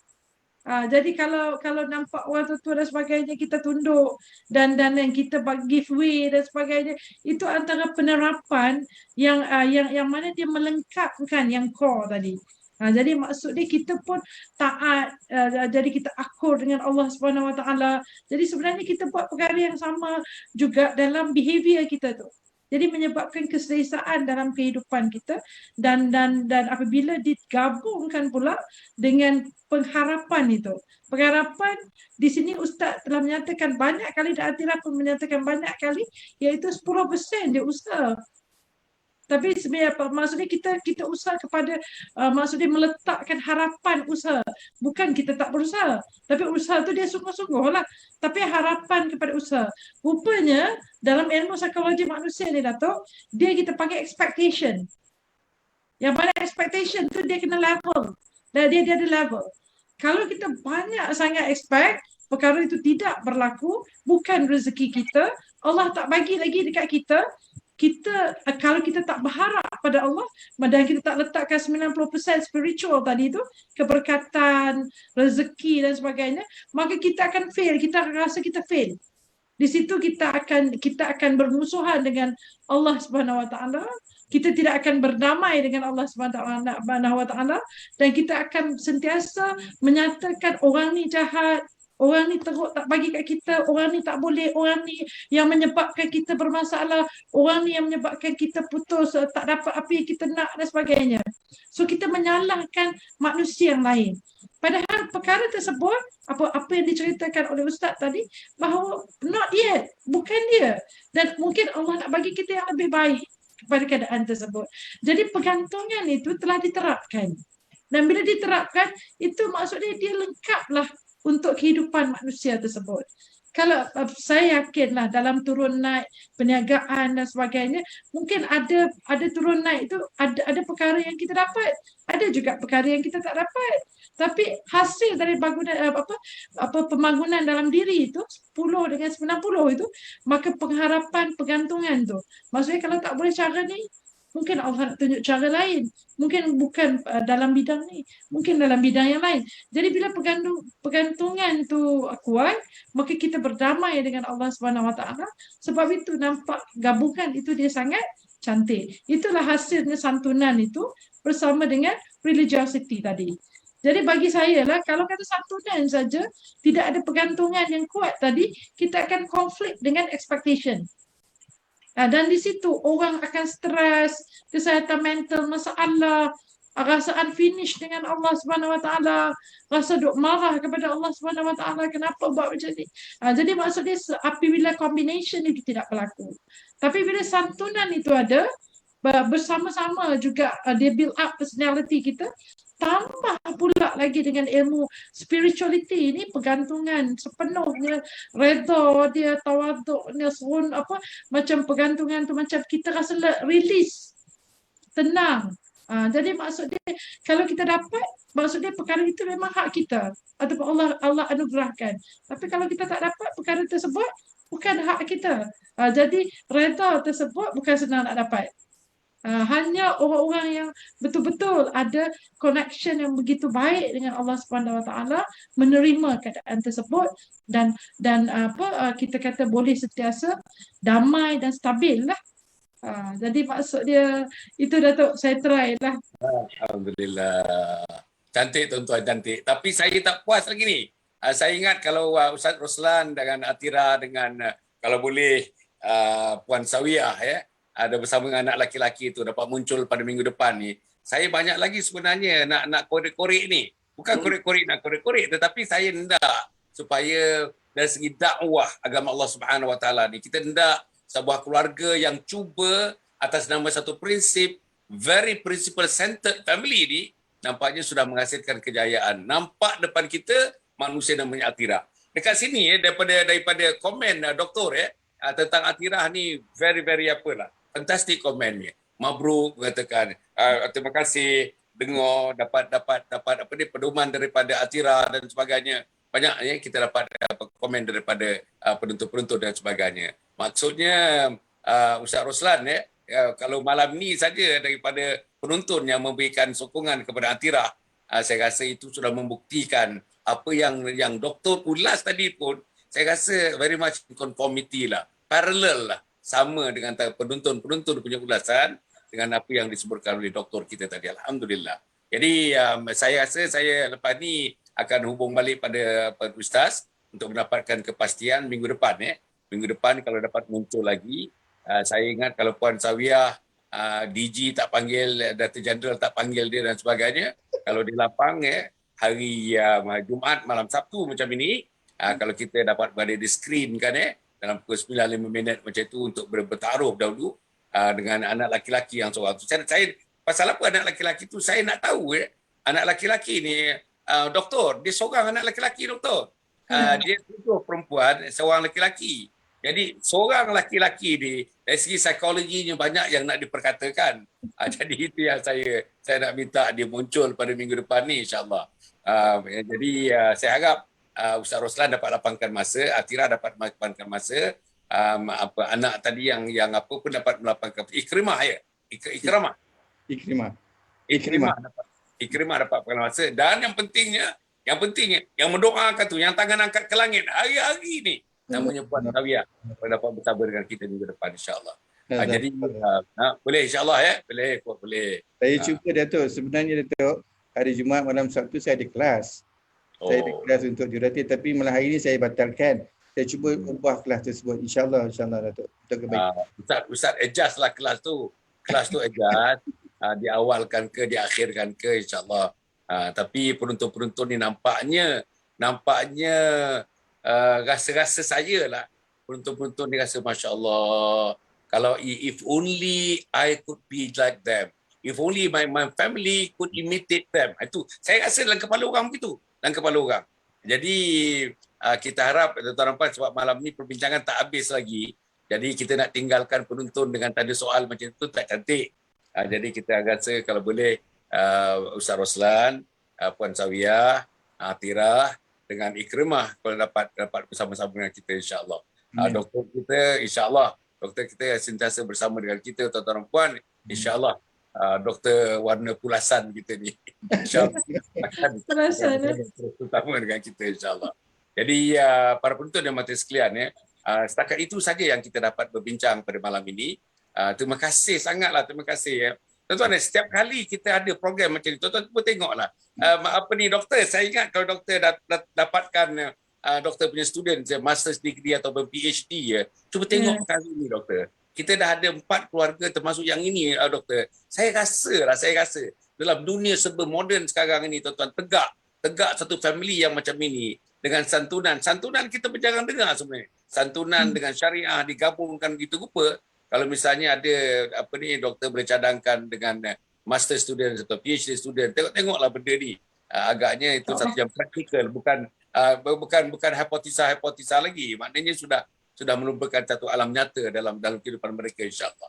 Jadi kalau nampak orang tua dan sebagainya, kita tunduk dan yang kita give way dan sebagainya, itu antara penerapan yang mana dia melengkapkan yang core tadi. Jadi maksudnya kita pun taat, jadi kita akur dengan Allah Subhanahu Wa Taala. Jadi sebenarnya kita buat perkara yang sama juga dalam behavior kita tu. Jadi menyebabkan keselesaan dalam kehidupan kita dan apabila digabungkan pula dengan pengharapan itu. Pengharapan di sini Ustaz telah menyatakan banyak kali, dan Atira pun menyatakan banyak kali, iaitu 10% dia usaha. Tapi sebenarnya apa? Maksudnya kita usaha kepada maksudnya meletakkan harapan usaha. Bukan kita tak berusaha. Tapi usaha tu dia sungguh-sungguh lah. Tapi harapan kepada usaha. Rupanya dalam ilmu psikologi manusia ni Datuk, dia kita panggil expectation. Yang mana expectation tu dia kena level. Dan dia ada level. Kalau kita banyak sangat expect, perkara itu tidak berlaku, bukan rezeki kita, Allah tak bagi lagi dekat kita, kalau kita tak berharap pada Allah dan kita tak letakkan 90% spiritual tadi tu, keberkatan, rezeki dan sebagainya, maka kita akan fail, kita akan rasa kita fail. Di situ kita akan bermusuhan dengan Allah Subhanahu Wa Taala. Kita tidak akan berdamai dengan Allah Subhanahu Wa Taala dan kita akan sentiasa menyatakan orang ni jahat, orang ni teruk tak bagi kat kita, orang ni tak boleh, orang ni yang menyebabkan kita bermasalah, orang ni yang menyebabkan kita putus, tak dapat apa yang kita nak dan sebagainya. So kita menyalahkan manusia yang lain. Padahal perkara tersebut, apa yang diceritakan oleh Ustaz tadi, bahawa not yet, bukan dia. Dan mungkin Allah nak bagi kita yang lebih baik kepada keadaan tersebut. Jadi pergantungan itu telah diterapkan. Dan bila diterapkan, itu maksudnya dia lengkaplah untuk kehidupan manusia tersebut. Kalau saya yakinlah dalam turun naik perniagaan dan sebagainya, mungkin ada turun naik itu ada perkara yang kita dapat, ada juga perkara yang kita tak dapat. Tapi hasil dari bangunan pembangunan dalam diri itu 10 dengan 90 itu, maka pengharapan pergantungan tu. Maksudnya kalau tak boleh cara ni, mungkin Allah nak tunjuk cara lain. Mungkin bukan dalam bidang ni, mungkin dalam bidang yang lain. Jadi bila pergantungan tu kuat, maka kita berdamai dengan Allah Subhanahu Wa Taala. Sebab itu nampak gabungan itu dia sangat cantik. Itulah hasilnya santunan itu bersama dengan religiosity tadi. Jadi bagi saya lah, kalau kata santunan saja, tidak ada pergantungan yang kuat tadi, kita akan konflik dengan expectation. Dan di situ orang akan stres, kesihatan mental, masalah, rasa unfinished dengan Allah Subhanahu Wa Taala, rasa duk marah kepada Allah Subhanahu Wa Taala, kenapa buat macam ni. Jadi maksudnya apabila combination itu tidak berlaku. Tapi bila santunan itu ada, bersama-sama juga dia build up personality kita, tambah pula lagi dengan ilmu spirituality ini, pergantungan sepenuhnya, redha dia, tawaduknya, macam pergantungan tu macam kita rasa release, tenang. Jadi maksudnya kalau kita dapat, maksudnya perkara itu memang hak kita ataupun Allah anugerahkan. Tapi kalau kita tak dapat perkara tersebut, bukan hak kita. Jadi redha tersebut bukan senang nak dapat. Hanya orang-orang yang betul-betul ada connection yang begitu baik dengan Allah Subhanahu Wa Taala menerima keadaan tersebut dan kita kata boleh sentiasa damai dan stabil lah. Jadi maksud dia itu Datuk, saya try lah. Alhamdulillah. Cantik tuan-tuan, cantik. Tapi saya tak puas lagi ni. Saya ingat kalau Ustaz Roslan dengan Atira dengan kalau boleh Puan Sawiyah ada bersama dengan anak laki-laki itu dapat muncul pada minggu depan ni. Saya banyak lagi sebenarnya nak korek-korek ni. Bukan korek-korek tetapi saya hendak supaya dari segi dakwah agama Allah Subhanahu Wa Taala ni kita hendak sebuah keluarga yang cuba atas nama satu prinsip very principle centered family ni nampaknya sudah menghasilkan kejayaan. Nampak depan kita manusia namanya Atira. Dekat sini daripada komen doktor tentang Atira ni very apalah. Fantastic komennya. Mabruk mengatakan terima kasih dengar dapat apa ni pedoman daripada Atira dan sebagainya. Banyak kita dapat komen daripada penonton-penonton dan sebagainya. Maksudnya Ustaz Roslan kalau malam ni saja daripada penonton yang memberikan sokongan kepada Atira, saya rasa itu sudah membuktikan apa yang doktor ulas tadi pun saya rasa very much in conformity lah, parallel lah, sama dengan penonton punya ulasan dengan apa yang disebutkan oleh doktor kita tadi. Alhamdulillah. Jadi saya rasa saya lepas ni akan hubung balik pada Ustaz untuk mendapatkan kepastian minggu depan. Minggu depan kalau dapat muncul lagi, saya ingat kalau Puan Sawiyah, DG tak panggil, Dato' Jeneral tak panggil dia dan sebagainya, kalau di lapang hari Jumaat malam Sabtu macam ini, kalau kita dapat berada di screen kan dalam pukul 9:05 macam itu untuk bertaruh dahulu, dengan anak laki-laki yang seorang tu. Saya pasal apa anak laki-laki tu saya nak tahu anak laki-laki ni doktor, dia seorang anak laki-laki doktor. Dia 7 perempuan, seorang laki-laki. Jadi seorang laki-laki ni dari segi psikologinya banyak yang nak diperkatakan. Jadi itu yang saya nak minta dia muncul pada minggu depan ni insya-Allah. Jadi saya harap Ustaz Roslan dapat lapangkan masa, Atira dapat lapangkan masa, anak tadi yang apa pun dapat melapangkan. Ikrimah dapat lapangkan masa. Dan yang pentingnya yang mendoakan tu, yang tangan angkat ke langit hari-hari ni, namanya Puan Sawiyah, dapat bersama dengan kita minggu depan insya-Allah. Jadi boleh insya-Allah boleh. Saya cuba Datuk, sebenarnya Datuk, hari Jumaat malam Sabtu saya ada kelas. Saya ada kelas untuk jurati, tapi malam hari ini saya batalkan. Saya cuba ubah kelas tersebut. InsyaAllah Datuk. Untuk kebaikan. Ustaz adjust lah kelas tu. Kelas tu adjust. Diawalkan ke, diakhirkan ke insyaAllah. Tapi penonton-penonton ni nampaknya rasa-rasa saya lah. Penonton-penonton ni rasa Masya Allah. Kalau if only I could be like them. If only my family could imitate them. Itu saya rasa dalam kepala orang begitu. Dalam kepala orang. Jadi kita harap tuan-tuan puan, sebab malam ni perbincangan tak habis lagi. Jadi kita nak tinggalkan penonton dengan tanda soal macam tu tak cantik. Jadi kita rasa kalau boleh Ustaz Roslan, Puan Sawiyah, Atira dengan Ikrimah kalau dapat bersama-sama dengan kita insya-Allah. Doktor kita insya-Allah, doktor kita sentiasa bersama dengan kita tuan-tuan puan insya-Allah. Doktor warna pulasan kita ni insya-Allah akan bersama dengan kita insya-Allah. Jadi para penonton dan mata sekalian setakat itu saja yang kita dapat berbincang pada malam ini. Terima kasih sangatlah, terima kasih tuan-tuan. Setiap kali kita ada program macam ni, tuan-tuan pun tengoklah. Doktor, saya ingat kalau doktor dapatkan doktor punya student master's degree atau PhD cuba tengok kali ni doktor. Kita dah ada 4 keluarga termasuk yang ini doktor. Saya rasa dalam dunia serba moden sekarang ini tuan-tuan, tegak satu family yang macam ini dengan santunan kita berjarang dengar sebenarnya. Santunan dengan syariah digabungkan gitu rupa. Kalau misalnya ada doktor boleh cadangkan dengan master student atau PhD student, tengoklah benda ni. Agaknya itu satu yang praktikal, bukan hipotesa lagi. Maknanya sudah merupakan satu alam nyata dalam kehidupan mereka insya-Allah.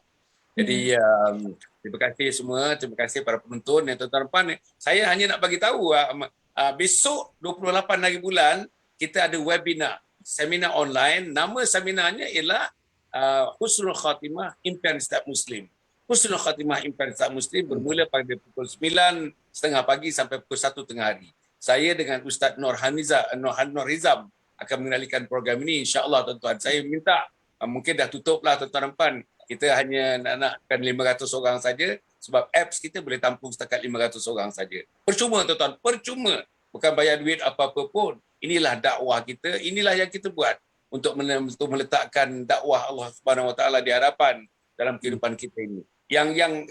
Jadi terima kasih semua, terima kasih para penonton dan tuan-tuan. Saya hanya nak bagi tahu besok 28 hari bulan kita ada webinar, seminar online. Nama seminarnya ialah Husnul Khatimah Impian Setiap Muslim. Husnul Khatimah Impian Setiap Muslim bermula pada pukul 9.30 pagi sampai pukul 1 tengah hari. Saya dengan Ustaz Nur Hizam akan mengendalikan program ini insya-Allah tuan-tuan. Saya minta mungkin dah tutuplah tuan-tuan. Kita hanya nakkan 500 orang saja sebab apps kita boleh tampung setakat 500 orang saja. Percuma tuan-tuan, percuma. Bukan bayar duit apa-apa pun. Inilah dakwah kita, inilah yang kita buat untuk meletakkan dakwah Allah Subhanahu Wa Taala di hadapan dalam kehidupan kita ini. Yang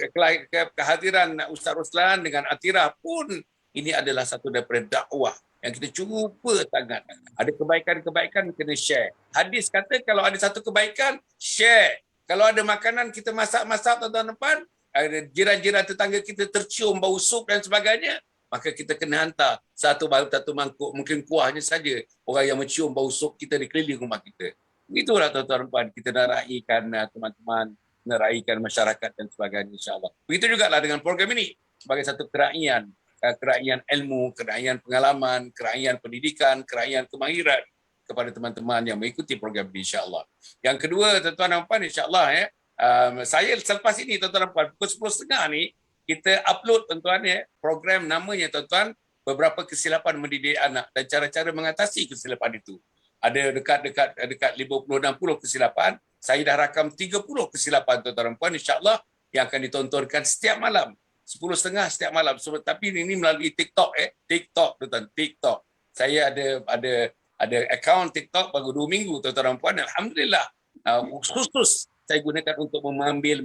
kehadiran Ustaz Roslan dengan Atira pun ini adalah satu daripada dakwah yang kita cuba sangat. Ada kebaikan-kebaikan kena share. Hadis kata kalau ada satu kebaikan, share. Kalau ada makanan kita masak-masak tuan-tuan, jiran-jiran tetangga kita tercium bau sup dan sebagainya, maka kita kena hantar satu mangkuk, mungkin kuahnya saja, orang yang mencium bau sup kita di keliling rumah kita. Begitulah tuan-tuan, kita nak raikan teman-teman, nak raikan masyarakat dan sebagainya insya-Allah. Begitu jugalah dengan program ini sebagai satu keraian ilmu, keraian pengalaman, keraian pendidikan, keraian kemahiran kepada teman-teman yang mengikuti program ini insya-Allah. Yang kedua tuan-tuan dan puan insya-Allah saya selepas ini tuan-tuan dan puan pukul 10.30 ni kita upload tuan-tuan program namanya tuan-tuan beberapa kesilapan mendidik anak dan cara-cara mengatasi kesilapan itu. Ada dekat 50-60 kesilapan. Saya dah rakam 30 kesilapan tuan-tuan dan puan insya-Allah yang akan ditontonkan setiap malam 10.30 setiap malam. Tapi ini melalui TikTok TikTok tuan-tuan, TikTok. Saya ada akaun TikTok baru 2 minggu tuan-tuan dan puan. Alhamdulillah. Khusus saya gunakan untuk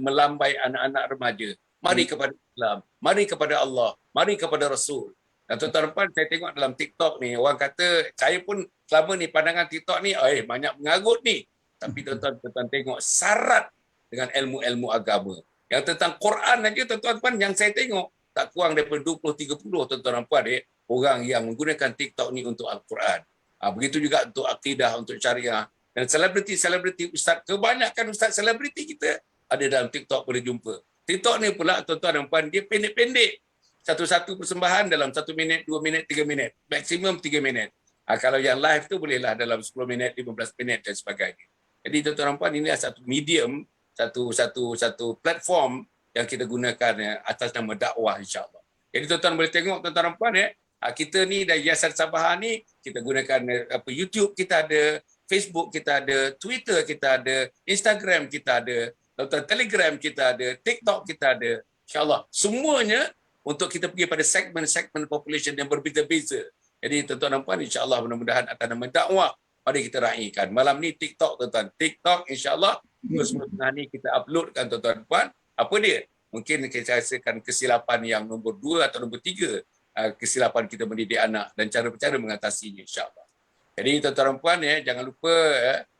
melambai anak-anak remaja. Mari kepada Islam, mari kepada Allah, mari kepada Rasul. Dan tuan-tuan dan puan, saya tengok dalam TikTok ni, orang kata, saya pun selama ni pandangan TikTok ni, banyak mengarut ni. Tapi tuan-tuan tengok syarat dengan ilmu-ilmu agama. Yang tentang Quran aja tuan-tuan puan yang saya tengok tak kurang daripada 20-30 tuan-tuan puan orang yang menggunakan TikTok ni untuk Al-Quran. Begitu juga untuk akidah, untuk syariah. Dan selebriti-selebriti ustaz, kebanyakan ustaz selebriti kita ada dalam TikTok boleh jumpa. TikTok ni pula tuan-tuan dan puan dia pendek-pendek. Satu-satu persembahan dalam 1 minit, 2 minit, 3 minit. Maksimum 3 minit. Kalau yang live tu bolehlah dalam 10 minit, 15 minit dan sebagainya. Jadi tuan-tuan dan puan ini adalah satu medium, satu platform yang kita gunakan atas nama dakwah insya-Allah. Jadi tuan-tuan boleh tengok tuan-tuan dan puan kita ni dari Yayasan Sabaha ni kita gunakan YouTube kita ada, Facebook kita ada, Twitter kita ada, Instagram kita ada, tuan-tuan Telegram kita ada, TikTok kita ada. Insya-Allah semuanya untuk kita pergi pada segmen-segmen population yang berbeza-beza. Jadi tuan-tuan dan puan insya-Allah mudah-mudahan atas nama dakwah mari kita raikan. Malam ni TikTok tuan-tuan. TikTok insya-Allah sebelum ni kita uploadkan tuan-tuan dan puan. Apa dia? Mungkin kita rasakan kesilapan yang nombor 2 atau nombor 3 kesilapan kita mendidik anak dan cara-cara mengatasinya insya-Allah. Jadi tuan-tuan dan puan jangan lupa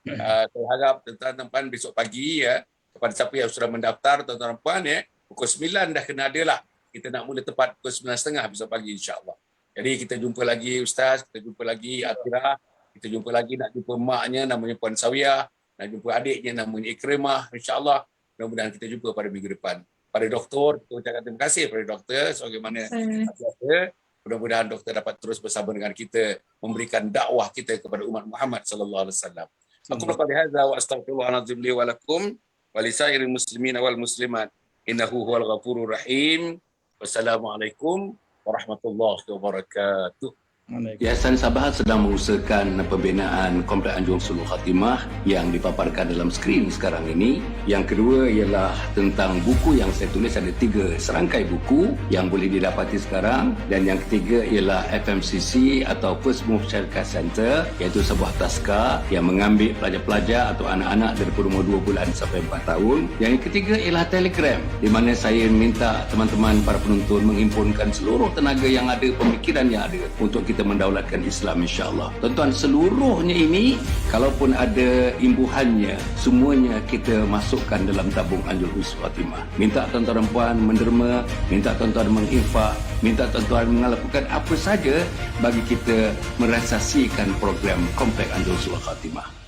saya harap tuan-tuan dan puan besok pagi kepada siapa yang sudah mendaftar tuan-tuan dan puan pukul 9 dah kena ada lah. Kita nak mula tepat pukul 9.30 besok pagi insya-Allah. Jadi kita jumpa lagi Ustaz, kita jumpa lagi Atirah, kita jumpa lagi nak jumpa maknya namanya Puan Sawiyah, nak jumpa adiknya namanya Ikrimah insya-Allah. Mudah-mudahan kita jumpa pada minggu depan. Pada doktor, kita ucapkan terima kasih pada doktor sebagaimana biasa. Mudah-mudahan doktor dapat terus bersama dengan kita memberikan dakwah kita kepada umat Muhammad sallallahu alaihi wasallam. Aku berkata hadza wa astaghfirullahalazim li wa lakum wa li sairil muslimin wal muslimat innahu huwal ghafurur rahim. Wassalamualaikum warahmatullahi wabarakatuh. Yayasan Sabaha sedang mengusahakan pembinaan Komplek Anjung Sulul Khatimah yang dipaparkan dalam skrin sekarang ini. Yang kedua ialah tentang buku yang saya tulis, ada 3 serangkai buku yang boleh didapati sekarang. Dan yang ketiga ialah FMCC atau First Move Syarikat Center, iaitu sebuah taska yang mengambil pelajar-pelajar atau anak-anak dari umur 2 bulan sampai 4 tahun. Yang ketiga ialah Telegram, di mana saya minta teman-teman para penonton menghimpunkan seluruh tenaga yang ada, pemikiran yang ada untuk kita mendaulatkan Islam insya-Allah. Tuan-tuan, seluruhnya ini kalaupun ada imbuhannya, semuanya kita masukkan dalam tabung Anjung Sulul Khatimah. Minta tuan-tuan dan puan menderma, minta tuan-tuan menginfak, minta tuan-tuan melakukan apa saja bagi kita merasasikan program Komplek Anjung Sulul Khatimah.